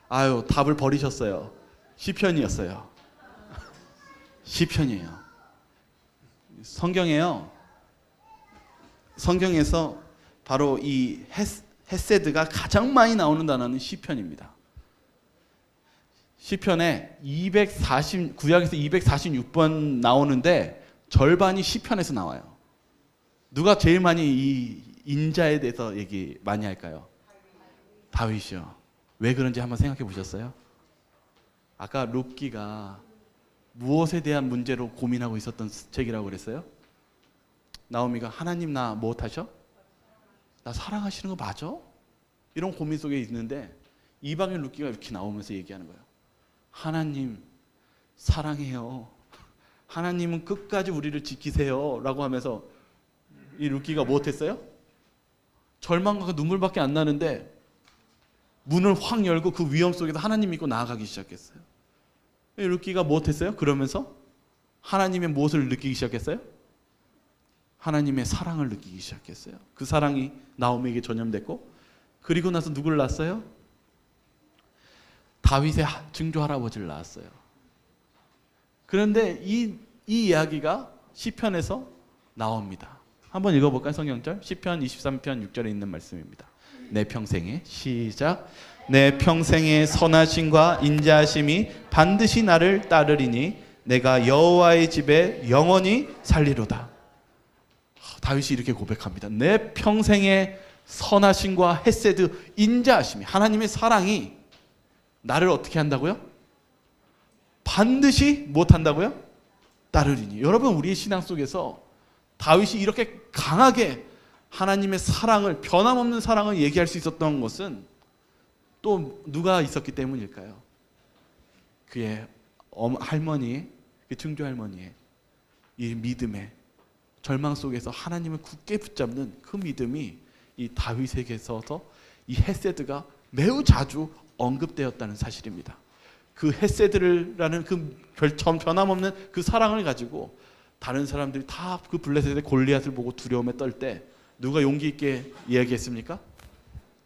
아유, 답을 버리셨어요. 시편이었어요. 시편이에요. 성경에서 바로 이 헤세드가 가장 많이 나오는 단어는 시편입니다. 시편에 구약에서 246번 나오는데 절반이 시편에서 나와요. 누가 제일 많이 이 인자에 대해서 얘기 많이 할까요? 다윗이요. 왜 그런지 한번 생각해 보셨어요? 아까 룻기가 무엇에 대한 문제로 고민하고 있었던 책이라고 그랬어요? 나오미가 하나님 나 무엇하셔? 나 사랑하시는 거 맞아? 이런 고민 속에 있는데 이방인 룻기가 이렇게 나오면서 얘기하는 거예요. 하나님 사랑해요. 하나님은 끝까지 우리를 지키세요 라고 하면서 이 룻기가 무엇했어요? 절망과 눈물밖에 안 나는데 문을 확 열고 그 위험 속에서 하나님 믿고 나아가기 시작했어요. 룻기가 무엇했어요? 그러면서 하나님의 무엇을 느끼기 시작했어요? 하나님의 사랑을 느끼기 시작했어요. 그 사랑이 나오미에게 전염됐고, 그리고 나서 누구를 낳았어요? 다윗의 증조 할아버지를 낳았어요. 그런데 이 이야기가 시편에서 나옵니다. 한번 읽어볼까요? 성경절 시편 23편 6절에 있는 말씀입니다. 내 평생에 시작. 내 평생의 선하심과 인자하심이 반드시 나를 따르리니 내가 여호와의 집에 영원히 살리로다. 다윗이 이렇게 고백합니다. 내 평생의 선하심과 헤세드, 인자하심이, 하나님의 사랑이 나를 어떻게 한다고요? 반드시 못한다고요? 따르리니. 여러분, 우리의 신앙 속에서 다윗이 이렇게 강하게 하나님의 사랑을, 변함없는 사랑을 얘기할 수 있었던 것은 또 누가 있었기 때문일까요? 그의 할머니, 그 증조 할머니의 이 믿음의 절망 속에서 하나님을 굳게 붙잡는 그 믿음이 이 다윗에게서도 이 헤세드가 매우 자주 언급되었다는 사실입니다. 그 헤세드라는 그 변함없는 그 사랑을 가지고 다른 사람들이 다 그 블레셋의 골리앗을 보고 두려움에 떨 때 누가 용기 있게 이야기했습니까?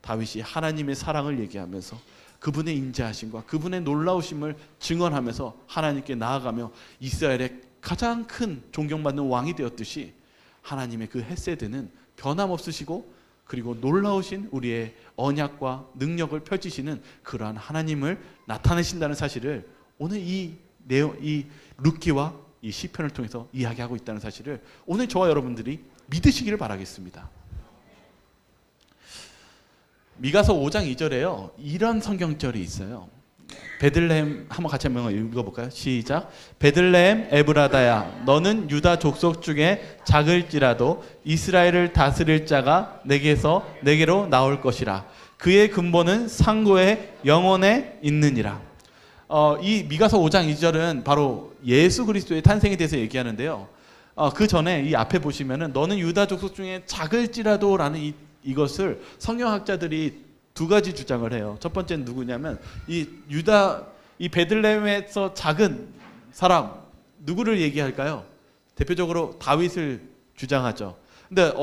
다윗이 하나님의 사랑을 얘기하면서 그분의 인자하심과 그분의 놀라우심을 증언하면서 하나님께 나아가며 이스라엘의 가장 큰 존경받는 왕이 되었듯이 하나님의 그 헤세드는 변함없으시고 그리고 놀라우신 우리의 언약과 능력을 펼치시는 그러한 하나님을 나타내신다는 사실을 오늘 이 룻기와 이 시편을 통해서 이야기하고 있다는 사실을 오늘 저와 여러분들이 믿으시기를 바라겠습니다. 미가서 5장 2절에요. 이런 성경절이 있어요. 베들레헴 한번 같이 한번 읽어볼까요? 시작. 베들레헴 에브라다야, 너는 유다 족속 중에 작을지라도 이스라엘을 다스릴 자가 내게로 나올 것이라. 그의 근본은 상고의 영혼에 있느니라. 이 미가서 5장 2절은 바로 예수 그리스도의 탄생에 대해서 얘기하는데요. 그 전에 이 앞에 보시면은 너는 유다 족속 중에 작을지라도라는 이것을 성경학자들이 두 가지 주장을 해요. 첫 번째는 누구냐면 이 베들레헴에서 작은 사람 누구를 얘기할까요? 대표적으로 다윗을 주장하죠. 근데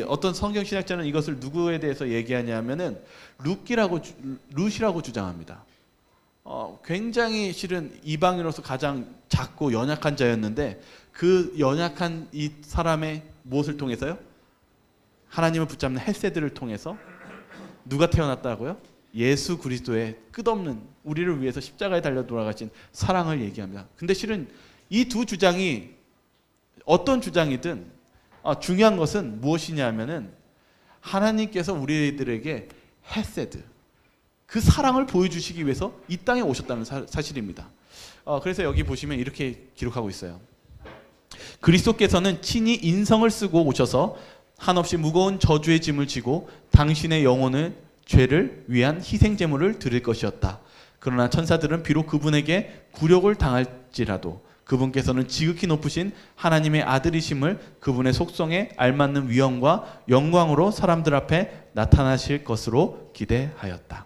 어떤 성경 신학자는 이것을 누구에 대해서 얘기하냐면은 룻이라고 주장합니다. 굉장히 실은 이방인으로서 가장 작고 연약한 자였는데 그 연약한 이 사람의 무엇을 통해서요? 하나님을 붙잡는 헤세드를 통해서 누가 태어났다고요? 예수 그리스도의 끝없는 우리를 위해서 십자가에 달려 돌아가신 사랑을 얘기합니다. 근데 실은 이 두 주장이 어떤 주장이든 중요한 것은 무엇이냐면은 하나님께서 우리들에게 헤세드, 그 사랑을 보여주시기 위해서 이 땅에 오셨다는 사실입니다. 그래서 여기 보시면 이렇게 기록하고 있어요. 그리스도께서는 친히 인성을 쓰고 오셔서 한없이 무거운 저주의 짐을 지고 당신의 영혼을 죄를 위한 희생제물을 드릴 것이었다. 그러나 천사들은 비록 그분에게 굴욕을 당할지라도 그분께서는 지극히 높으신 하나님의 아들이심을 그분의 속성에 알맞는 위엄과 영광으로 사람들 앞에 나타나실 것으로 기대하였다.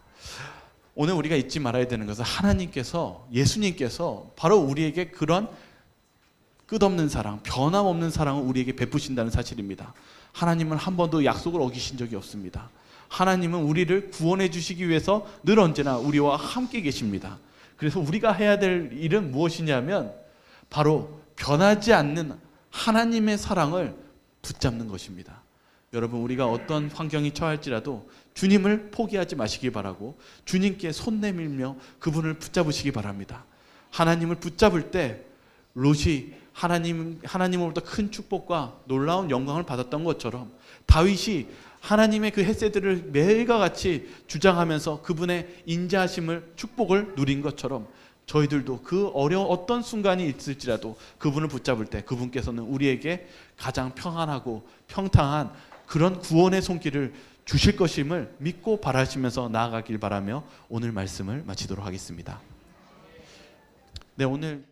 오늘 우리가 잊지 말아야 되는 것은 하나님께서, 예수님께서 바로 우리에게 그런 끝없는 사랑, 변함없는 사랑을 우리에게 베푸신다는 사실입니다. 하나님은 한 번도 약속을 어기신 적이 없습니다. 하나님은 우리를 구원해 주시기 위해서 늘 언제나 우리와 함께 계십니다. 그래서 우리가 해야 될 일은 무엇이냐면 바로 변하지 않는 하나님의 사랑을 붙잡는 것입니다. 여러분, 우리가 어떤 환경이 처할지라도 주님을 포기하지 마시기 바라고 주님께 손 내밀며 그분을 붙잡으시기 바랍니다. 하나님을 붙잡을 때 롯이 하나님으로부터 큰 축복과 놀라운 영광을 받았던 것처럼 다윗이 하나님의 그 헤세드를 매일과 같이 주장하면서 그분의 인자하심을, 축복을 누린 것처럼 저희들도 그 어떤 순간이 있을지라도 그분을 붙잡을 때 그분께서는 우리에게 가장 평안하고 평탄한 그런 구원의 손길을 주실 것임을 믿고 바라시면서 나아가길 바라며 오늘 말씀을 마치도록 하겠습니다. 네, 오늘